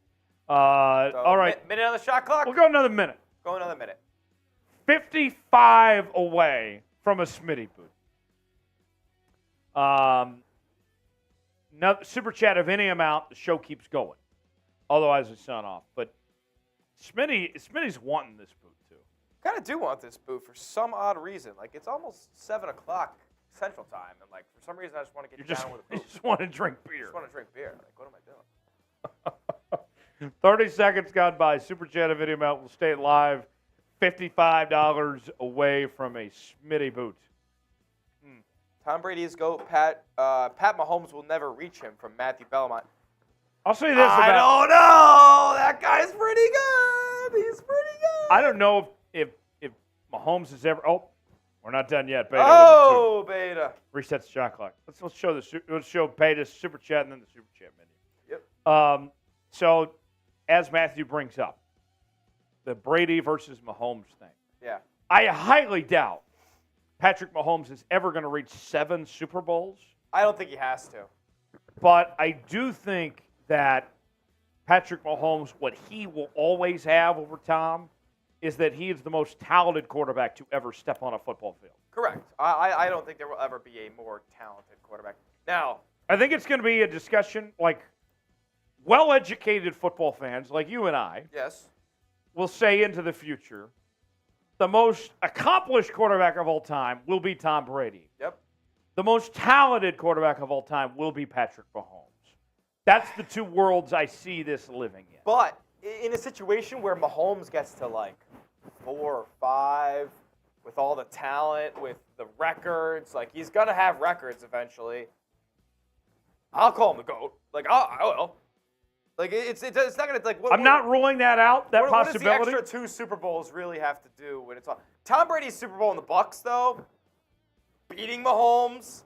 All right. Minute on the shot clock? We'll go another minute. Go another minute. 55 away from a Smitty boot. No, super chat of any amount, the show keeps going. Otherwise, it's not off. But Smitty's wanting this boot, too. Kind of do want this boot for some odd reason. Like, it's almost 7 o'clock Central Time, and, like, for some reason, I just want to get down with a boot. You just want to drink beer. I just want to drink beer. Like, what am I doing? 30 seconds gone by. Super chat of any amount will stay live. $55 away from a Smitty boot. Tom Brady is GOAT. Pat Mahomes will never reach him from Matthew Belmont. I'll say this about. I don't know. That guy's pretty good. He's pretty good. I don't know if Mahomes is ever. Oh, we're not done yet. Beta. Oh, Beta. Resets the shot clock. Let's show Beta's super chat and then the super chat menu. Yep. So, as Matthew brings up, the Brady versus Mahomes thing. Yeah. I highly doubt Patrick Mahomes is ever going to reach 7 Super Bowls. I don't think he has to. But I do think that Patrick Mahomes, what he will always have over Tom, is that he is the most talented quarterback to ever step on a football field. Correct. I don't think there will ever be a more talented quarterback. Now, I think it's going to be a discussion like well-educated football fans like you and I. Yes. Will say into the future, the most accomplished quarterback of all time will be Tom Brady. Yep. The most talented quarterback of all time will be Patrick Mahomes. That's the two worlds I see this living in. But in a situation where Mahomes gets to like 4 or 5 with all the talent, with the records, like he's going to have records eventually, I'll call him the GOAT. Like, I will. Like, it's not going to, like... I'm not ruling that out, that possibility. What does the extra 2 Super Bowls really have to do when it's on? Tom Brady's Super Bowl in the Bucs, though, beating Mahomes,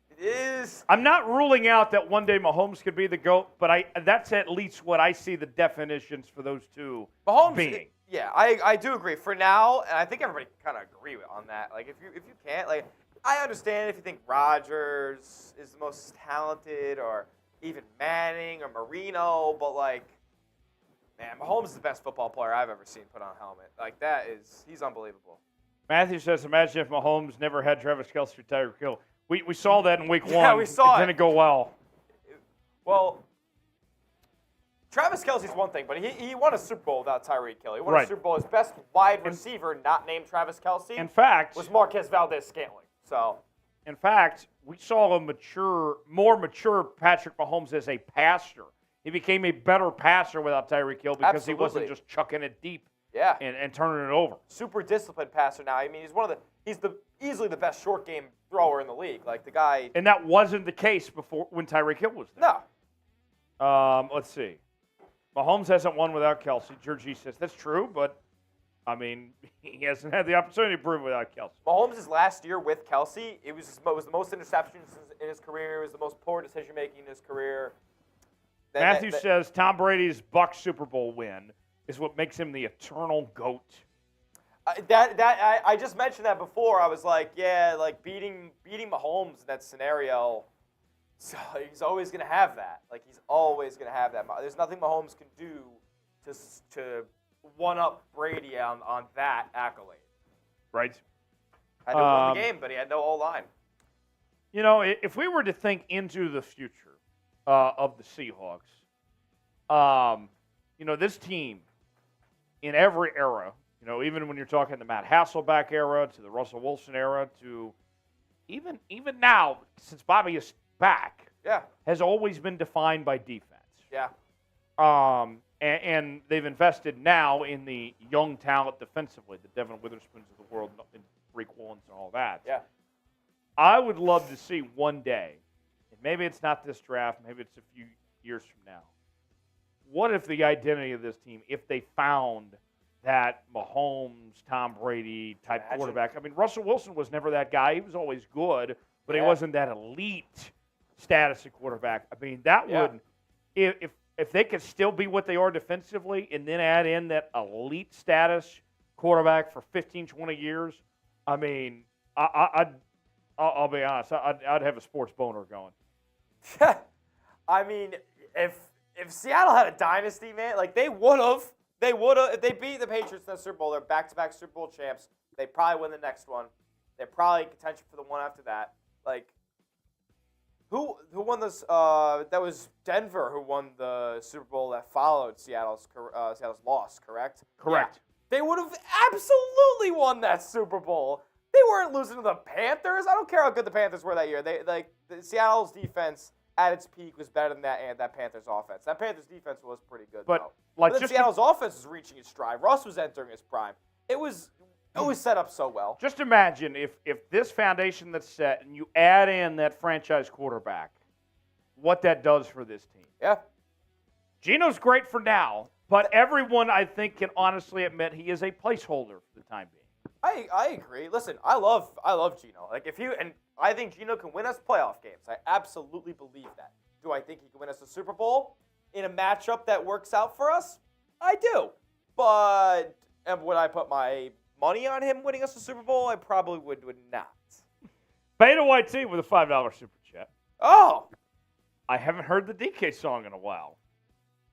it is... I'm not ruling out that one day Mahomes could be the GOAT, but that's at least what I see the definitions for those two being. Yeah, I do agree. For now, and I think everybody kind of agree on that. Like, if you can't, like, I understand if you think Rodgers is the most talented or... even Manning or Marino, but like, man, Mahomes is the best football player I've ever seen put on a helmet. Like he's unbelievable. Matthew says, imagine if Mahomes never had Travis Kelce or Tyreek Hill. We saw that in week 1. Yeah, we saw it. It didn't go well. Well, Travis Kelce's one thing, but he won a Super Bowl without Tyreek Hill. He won a Super Bowl. His best wide receiver, not named Travis Kelce, in fact, was Marquez Valdez-Scantling. So. In fact, we saw a more mature Patrick Mahomes as a passer. He became a better passer without Tyreek Hill because he wasn't just chucking it deep and turning it over. Super disciplined passer now. I mean, he's easily the best short game thrower in the league. Like the guy. And that wasn't the case before when Tyreek Hill was there. No. Let's see. Mahomes hasn't won without Kelsey. Georgie says that's true, but I mean, he hasn't had the opportunity to prove it without Kelsey. Mahomes' last year with Kelsey, it was the most interceptions in his career. It was the most poor decision making in his career. Matthew says Tom Brady's Bucs Super Bowl win is what makes him the eternal GOAT. I just mentioned that before. I was like, yeah, like beating Mahomes in that scenario. So he's always going to have that. Like he's always going to have that. There's nothing Mahomes can do to one up Brady on that accolade. Right. Had to win the game, but he had no O-line. You know, if we were to think into the future of the Seahawks, you know, this team in every era, you know, even when you're talking the Matt Hasselbeck era to the Russell Wilson era to even now, since Bobby is back, has always been defined by defense. Yeah. And they've invested now in the young talent defensively, the Devin Witherspoons of the world, and Rick Wallens and all that. Yeah. I would love to see one day, and maybe it's not this draft, maybe it's a few years from now, what if the identity of this team, if they found that Mahomes, Tom Brady type quarterback. I mean, Russell Wilson was never that guy. He was always good, but he wasn't that elite status of quarterback. I mean, that would, if they could still be what they are defensively and then add in that elite status quarterback for 15, 20 years, I mean, I'll be honest, I'd have a sports boner going. I mean, if Seattle had a dynasty, man, like they would have. If they beat the Patriots in the Super Bowl, they're back-to-back Super Bowl champs. They probably win the next one. They're probably contention for the one after that. Like, who won this? That was Denver who won the Super Bowl that followed Seattle's loss, correct? Correct. Yeah. They would have absolutely won that Super Bowl. They weren't losing to the Panthers. I don't care how good the Panthers were that year. Seattle's defense at its peak was better than that Panthers offense. That Panthers defense was pretty good, though. But then Seattle's offense was reaching its stride. Russ was entering his prime. It was set up so well. Just imagine if this foundation that's set and you add in that franchise quarterback, what that does for this team. Yeah. Geno's great for now, but everyone, I think, can honestly admit he is a placeholder for the time being. I agree. Listen, I love Geno. Like I think Geno can win us playoff games. I absolutely believe that. Do I think he can win us a Super Bowl in a matchup that works out for us? I do. But would I put my money on him winning us a Super Bowl? I probably would not. Beta YT with a $5 super chat. Oh. I haven't heard the DK song in a while.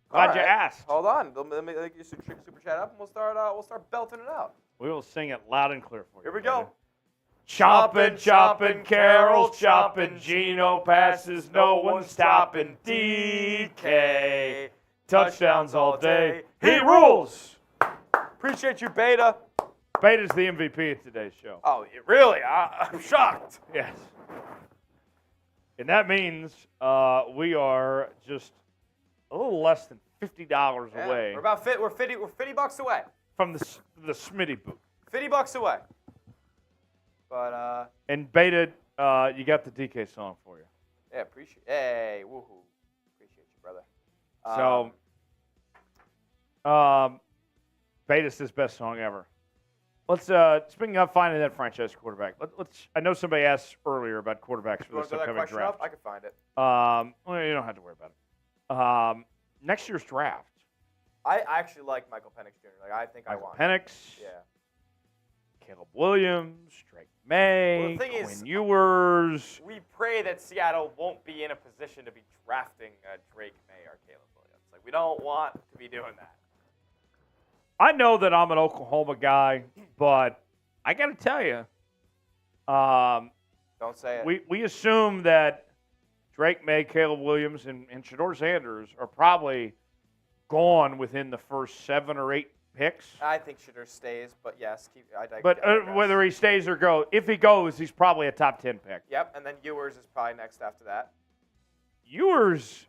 Glad you asked. Hold on. Let me get your super chat up, and we'll start belting it out. We will sing it loud and clear for you. Here we go. Chopping, Carroll's chopping, Geno passes, no one's stopping. DK, touchdowns all day. He rules. Appreciate you, Beta. Beta's the MVP of today's show. Oh, really? I'm shocked. Yes. And that means we are just a little less than $50 away. We're 50 bucks away from the Smitty booth. $50 away. But and Beta, you got the DK song for you. Yeah, appreciate. Hey, woohoo! Appreciate you, brother. Beta's his best song ever. Let's speaking of finding that franchise quarterback. Let's. I know somebody asked earlier about quarterbacks for this upcoming draft. I can find it. Well, you don't have to worry about it. Next year's draft. I actually like Michael Penix Jr. Like I think I want Penix. Yeah. Caleb Williams, Drake May, Quinn Ewers. We pray that Seattle won't be in a position to be drafting Drake May or Caleb Williams. Like we don't want to be doing that. I know that I'm an Oklahoma guy, but I got to tell you, don't say it. We assume that Drake May, Caleb Williams, and Shedeur Sanders are probably gone within the first 7 or 8 picks. I think Shedeur stays, but yes, whether he stays or goes, if he goes, he's probably a top 10 pick. Yep, and then Ewers is probably next after that. Ewers,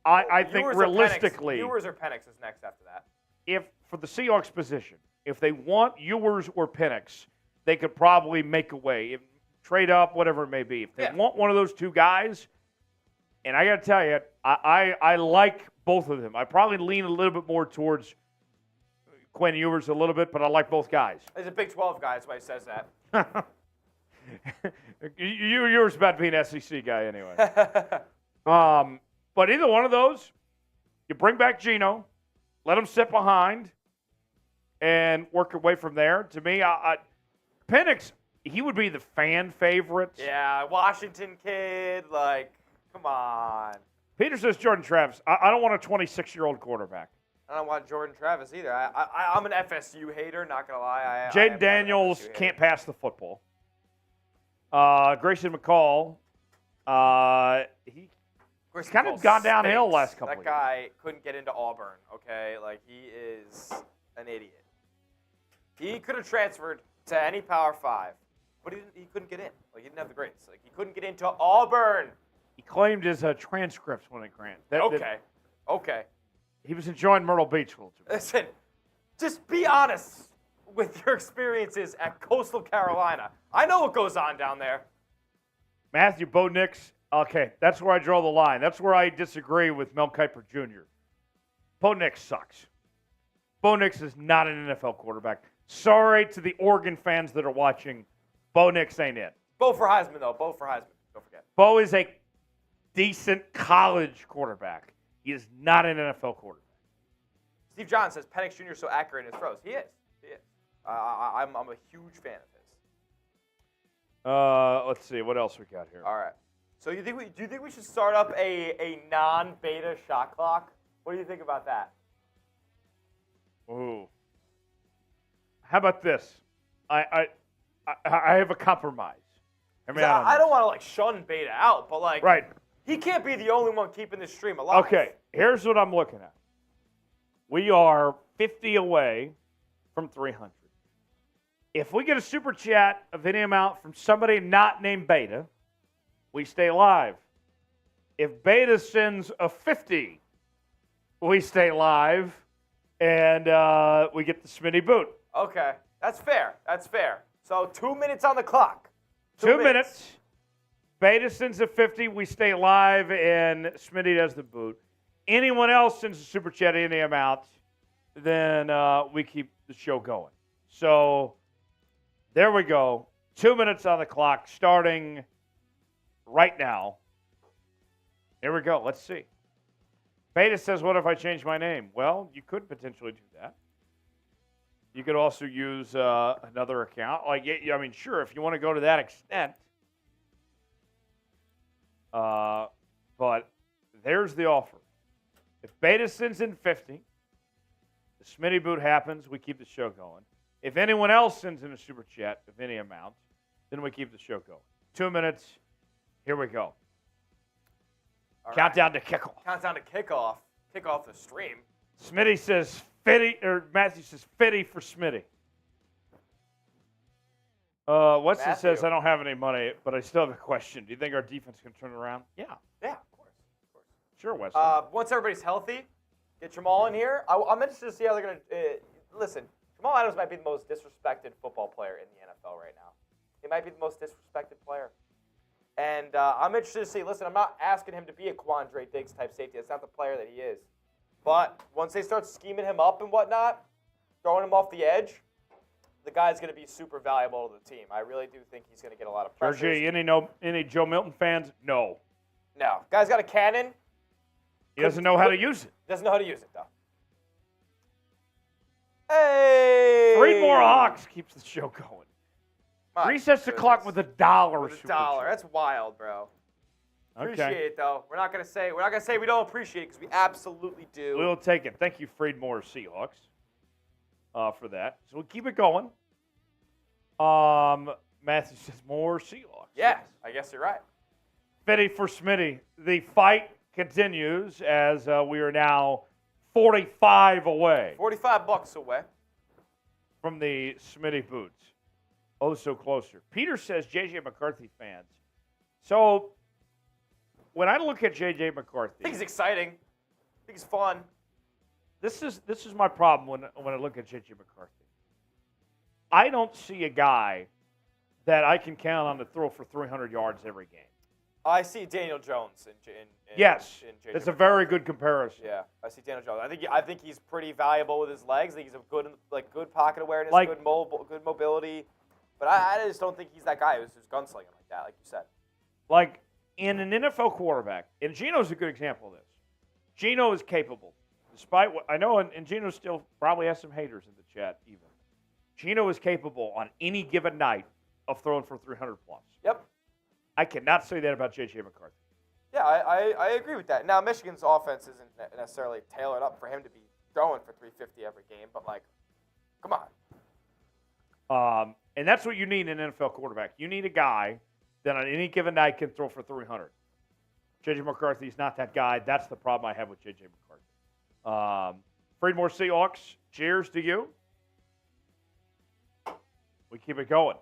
I think realistically, Ewers or Penix is next after that. If for the Seahawks position, if they want Ewers or Penix, they could probably make a way, trade up, whatever it may be. If they want one of those two guys, and I got to tell you, I like both of them. I probably lean a little bit more towards Quinn Ewers a little bit, but I like both guys. He's a Big 12 guy, that's why he says that. Ewers about to be an SEC guy anyway. But either one of those, you bring back Geno, let him sit behind, and work your way from there. To me, Penix, he would be the fan favorite. Yeah, Washington kid, like, come on. Peter says Jordan Travis. I don't want a 26-year-old quarterback. I don't want Jordan Travis either. I'm an FSU hater, not going to lie. Jaden Daniels can't pass the football. Grayson McCall, he's kind of gone downhill last couple of years. That guy couldn't get into Auburn, okay? Like, he is an idiot. He could have transferred to any Power 5, but he couldn't get in. Like, he didn't have the grades. Like, he couldn't get into Auburn. He claimed his transcripts when it granted. Okay. He was enjoying Myrtle Beach a little too much. Listen, just be honest with your experiences at Coastal Carolina. I know what goes on down there. Matthew Bo Nix, okay, that's where I draw the line. That's where I disagree with Mel Kiper Jr. Bo Nix sucks. Bo Nix is not an NFL quarterback. Sorry to the Oregon fans that are watching. Bo Nix ain't it. Bo for Heisman, though. Bo for Heisman. Don't forget. Bo is a decent college quarterback. He is not an NFL quarterback. Steve John says Penix Jr. is so accurate in his throws. He is. I'm a huge fan of his. Let's see. What else we got here? All right. So do you think we should start up a non-beta shot clock? What do you think about that? Ooh. How about this? I have a compromise. I don't want to shun beta out, but right. He can't be the only one keeping this stream alive. Okay, here's what I'm looking at. We are 50 away from 300. If we get a super chat of any amount from somebody not named Beta, we stay live. If Beta sends a 50, we stay live, and we get the Smitty boot. Okay, that's fair. So 2 minutes on the clock. 2 minutes. Beta sends a 50, we stay live, and Smitty does the boot. Anyone else sends a super chat any amount, then we keep the show going. So there we go. 2 minutes on the clock, starting right now. Here we go. Let's see. Beta says, what if I change my name? Well, you could potentially do that. You could also use another account. Sure, if you want to go to that extent. But there's the offer. If Beta sends in 50, the Smitty boot happens, we keep the show going. If anyone else sends in a super chat of any amount, then we keep the show going. 2 minutes. Here we go. All Countdown to kickoff. Countdown to kickoff. Kick off the stream. Smitty says 50, or Matthew says 50 for Smitty. Matthew says, I don't have any money, but I still have a question. Do you think our defense can turn around? Yeah. Yeah, of course. Sure, Wesley. Once everybody's healthy, get Jamal in here. I'm interested to see how they're going to listen. Jamal Adams might be the most disrespected football player in the NFL right now. He might be the most disrespected player. And I'm interested to see, listen, I'm not asking him to be a Quandre Diggs type safety. That's not the player that he is. But once they start scheming him up and whatnot, throwing him off the edge, the guy's going to be super valuable to the team. I really do think he's going to get a lot of pressure. Any Joe Milton fans? No. No. Guy's got a cannon. He doesn't know how to use it. Doesn't know how to use it, though. Hey! 3 more Hawks keeps the show going. Resets the clock with $1. With $1. That's wild, bro. Appreciate it, though. We're not gonna say we don't appreciate it because we absolutely do. We'll take it. Thank you, Freedmore Seahawks, for that. So we'll keep it going. Matthew says more Seahawks. Yeah, I guess you're right. 50 for Smitty. The fight continues as we are now 45 away. $45 away from the Smitty boots. Oh, so closer. Peter says J.J. McCarthy fans. So when I look at J.J. McCarthy, I think he's exciting. think he's fun. This is my problem when I look at J.J. McCarthy. I don't see a guy that I can count on to throw for 300 yards every game. I see Daniel Jones yes, in that's a very good comparison. Yeah, I see Daniel Jones. I think he's pretty valuable with his legs. I think he's a good pocket awareness, good mobility. But I just don't think he's that guy who's gunslinging like that, like you said. Like in an NFL quarterback, and Geno's a good example of this. Geno is capable, despite what I know, and Geno still probably has some haters in the chat even. Geno is capable on any given night of throwing for 300 plus. Yep. I cannot say that about J.J. McCarthy. Yeah, I agree with that. Now, Michigan's offense isn't necessarily tailored up for him to be throwing for 350 every game, but, like, come on. And that's what you need in an NFL quarterback. You need a guy that on any given night can throw for 300. J.J. McCarthy's not that guy. That's the problem I have with J.J. McCarthy. Freedmore Seahawks, cheers to you. We keep it going.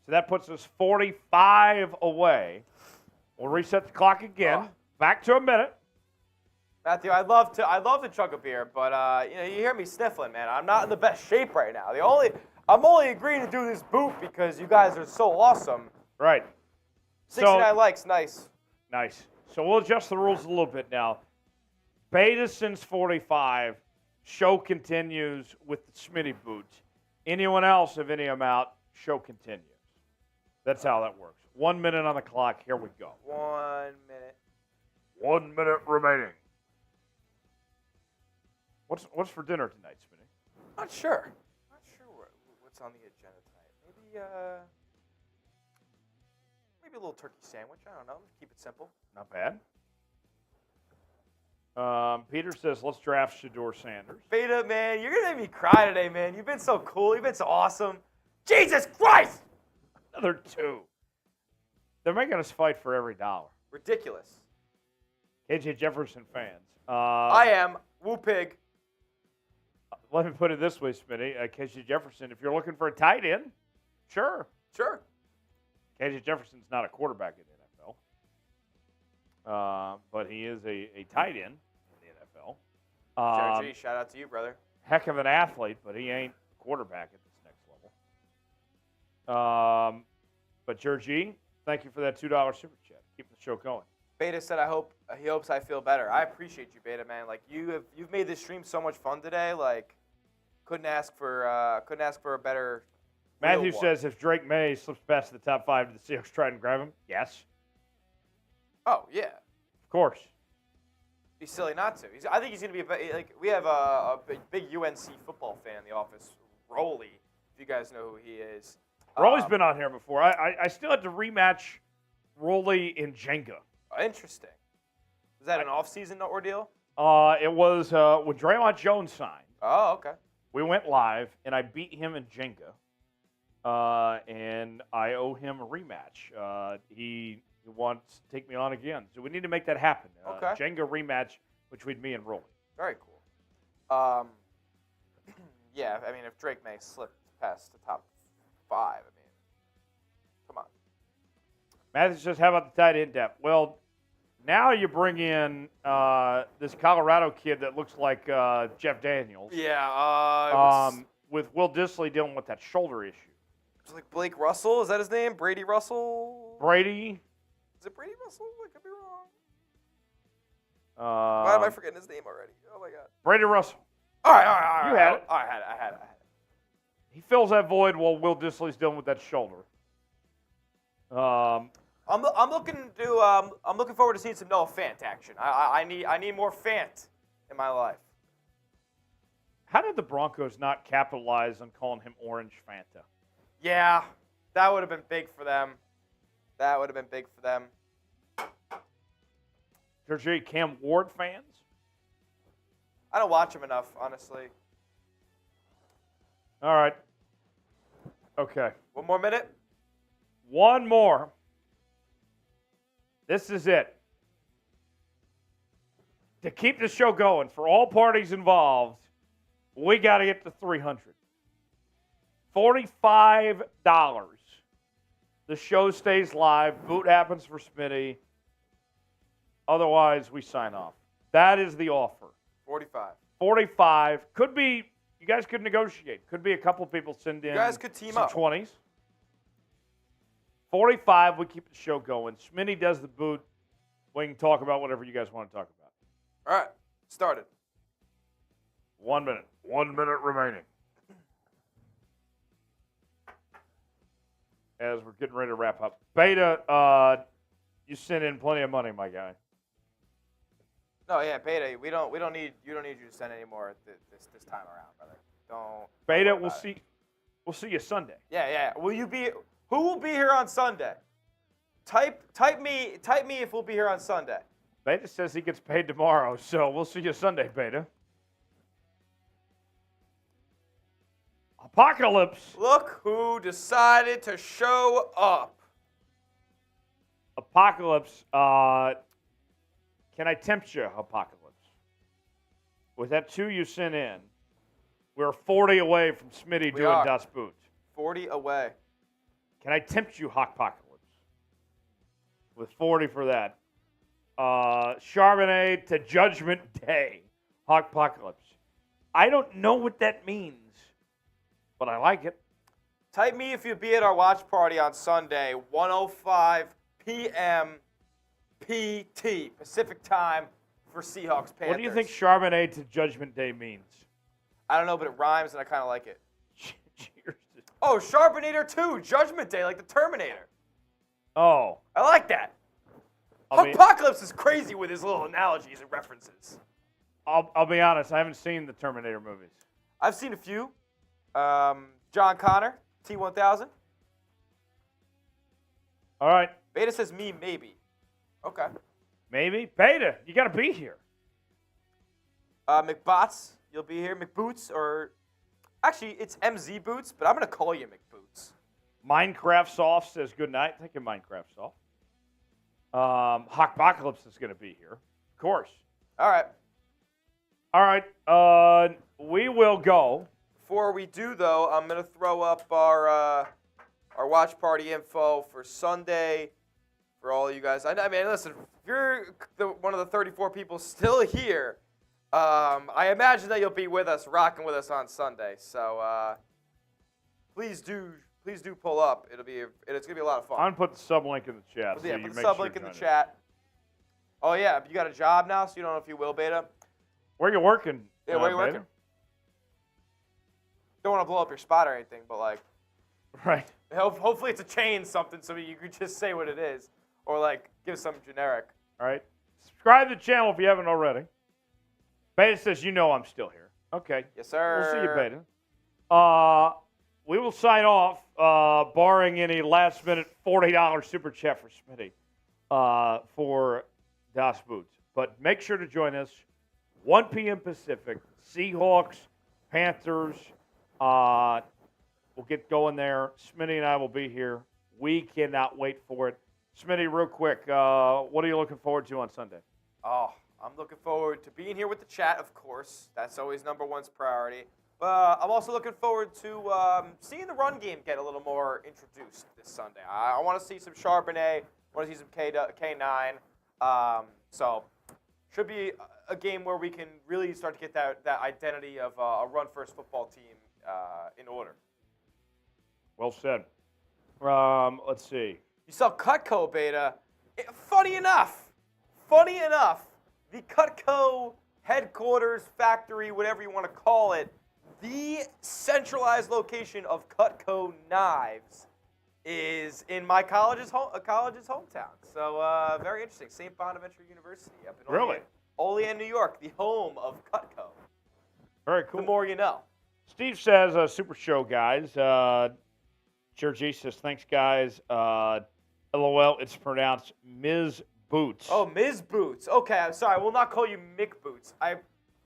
So that puts us 45 away. We'll reset the clock again. Back to a minute. Matthew, I'd love to chug a beer, but you hear me sniffling, man. I'm not in the best shape right now. I'm only agreeing to do this boot because you guys are so awesome. Right. 69 likes, nice. Nice. So we'll adjust the rules a little bit now. Beta since 45. Show continues with the Smitty boots. Anyone else of any amount, show continues. That's how that works. 1 minute on the clock. Here we go. 1 minute. 1 minute remaining. What's for dinner tonight, Smitty? Not sure what's on the agenda tonight. Maybe a little turkey sandwich. I don't know. Let's keep it simple. Not bad. Peter says, let's draft Shedeur Sanders. Beta, man, you're going to make me cry today, man. You've been so cool. You've been so awesome. Jesus Christ! Another 2. They're making us fight for every dollar. Ridiculous. KJ Jefferson fans. I am. Woo pig. Let me put it this way, Smitty. KJ Jefferson, if you're looking for a tight end, sure. Sure. KJ Jefferson's not a quarterback in the NFL. But he is a tight end in the NFL. G, shout out to you, brother. Heck of an athlete, but he ain't a quarterback at this next level. But Georgie, thank you for that $2 super chat. Keep the show going. Beta said, he hopes I feel better. I appreciate you, Beta, man. Like you've made this stream so much fun today. Like couldn't ask for a better. Matthew says if Drake May slips past the top 5, do the Seahawks try and grab him? Yes. Oh yeah. Of course. Be silly not to. I think he's going to be we have a big UNC football fan in the office, Rolly. If you guys know who he is. Rolly's been on here before. I still had to rematch Rolly in Jenga. Interesting. Was that an off-season ordeal? It was when Draymond Jones signed. Oh, okay. We went live, and I beat him in Jenga, and I owe him a rematch. He wants to take me on again, so we need to make that happen. Okay. Jenga rematch between me and Rolly. Very cool. Yeah, I mean, if Drake May slipped past the top 5, I mean, come on. Matthew says, how about the tight end depth? Well, now you bring in this Colorado kid that looks like Jeff Daniels. Yeah. With Will Dissly dealing with that shoulder issue. It's like Blake Russell. Is that his name? Brady Russell? Brady. Is it Brady Russell? I could be wrong. Why am I forgetting his name already? Oh, my God. Brady Russell. All right. You had it. I had it. He fills that void while Will Dissly's dealing with that shoulder. I'm looking forward to seeing some Noah Fant action. I need more Fant in my life. How did the Broncos not capitalize on calling him Orange Fanta? Yeah, that would have been big for them. Georgie, Cam Ward fans? I don't watch him enough, honestly. All right. Okay. 1 more minute? One more. This is it. To keep the show going for all parties involved, we got to get to 300. $45. The show stays live. Boot happens for Smitty. Otherwise, we sign off. That is the offer. 45. 45. Could be, you guys could negotiate. Could be a couple people send in You guys could team some up. 20s. 45, we keep the show going. Smitty does the boot. We can talk about whatever you guys want to talk about. All right, started. 1 minute. 1 minute remaining. As we're getting ready to wrap up. Beta, you sent in plenty of money, my guy. No, yeah, Beta, you don't need you to send any more this time around, brother. Don't. Beta, don't we'll see you Sunday. Yeah. Who will be here on Sunday? Type me if we'll be here on Sunday. Beta says he gets paid tomorrow, so we'll see you Sunday, Beta. Apocalypse. Look who decided to show up. Apocalypse. Can I tempt you, Apocalypse? With that 2 you sent in, we're 40 away from Smitty doing Das Boot. 40 away. Can I tempt you, Apocalypse? With 40 for that. Charbonnet to Judgment Day. Apocalypse. I don't know what that means, but I like it. Type me if you'll be at our watch party on Sunday, 1:05 p.m. PT, Pacific time, for Seahawks Panthers. What do you think Charbonnet to Judgment Day means? I don't know, but it rhymes and I kind of like it. Cheers. Oh, Charbonnator 2, Judgment Day, like the Terminator. Oh. I like that. I mean, Apocalypse is crazy with his little analogies and references. I'll be honest, I haven't seen the Terminator movies. I've seen a few. John Connor, T-1000. All right. Beta says me, maybe. Okay. Maybe. Beta, you got to be here. McBots, you'll be here. McBoots, or actually, it's MZ Boots, but I'm going to call you McBoots. Minecraft Soft says good night. Thank you, Minecraft Soft. Hawkpocalypse is going to be here. Of course. All right. All right. We will go. Before we do, though, I'm going to throw up our watch party info for Sunday for all you guys. I mean, listen, if you're one of the 34 people still here, I imagine that you'll be with us, rocking with us on Sunday. So please do pull up. It's gonna be a lot of fun. I'm gonna put the sub link in the chat. Yeah, put the sub link in the chat. Oh yeah, you got a job now, so you don't know if you will, Beta. Where you working? Yeah, where you working? Don't want to blow up your spot or anything, but like, right. Hopefully it's a chain something, so you could just say what it is, or like give something generic. All right. Subscribe to the channel if you haven't already. Beta says, I'm still here. Okay. Yes, sir. We'll see you, Beta. We will sign off, barring any last-minute $40 super chat for Smitty for Das Boots. But make sure to join us, 1 p.m. Pacific, Seahawks, Panthers. We'll get going there. Smitty and I will be here. We cannot wait for it. Smitty, real quick, what are you looking forward to on Sunday? Oh, I'm looking forward to being here with the chat, of course. That's always number one's priority. But I'm also looking forward to seeing the run game get a little more introduced this Sunday. I want to see some Charbonnet. I want to see some K9. So should be a game where we can really start to get that identity of a run-first football team in order. Well said. Let's see. You saw Cutco, Beta. Funny enough, the Cutco headquarters, factory, whatever you want to call it, the centralized location of Cutco knives is in my college's hometown. So very interesting. St. Bonaventure University up in Olean, New York, the home of Cutco. Very cool. The more you know. Steve says, super show, guys. Georgie says, thanks, guys. LOL, it's pronounced Ms. Boots. Oh, Ms. Boots. Okay, I'm sorry. I will not call you Mick Boots.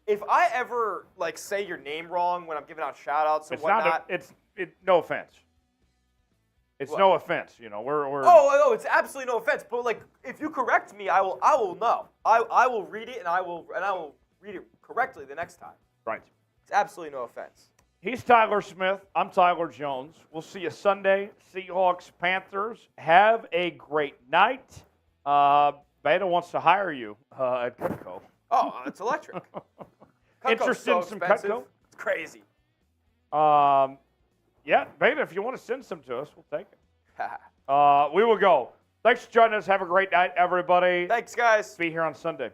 If I ever say your name wrong when I'm giving out shout-outs and whatnot. No offense. It's no offense, we're Oh, it's absolutely no offense. But if you correct me, I will know. I will read it and I will read it correctly the next time. Right. It's absolutely no offense. He's Tyler Smith. I'm Tyler Jones. We'll see you Sunday. Seahawks, Panthers. Have a great night. Beta wants to hire you at Cutco. Oh, it's electric. Interested in some Cutco? It's crazy. Yeah, Beta, if you want to send some to us, we'll take it. We will go. Thanks for joining us. Have a great night, everybody. Thanks, guys. Be here on Sunday.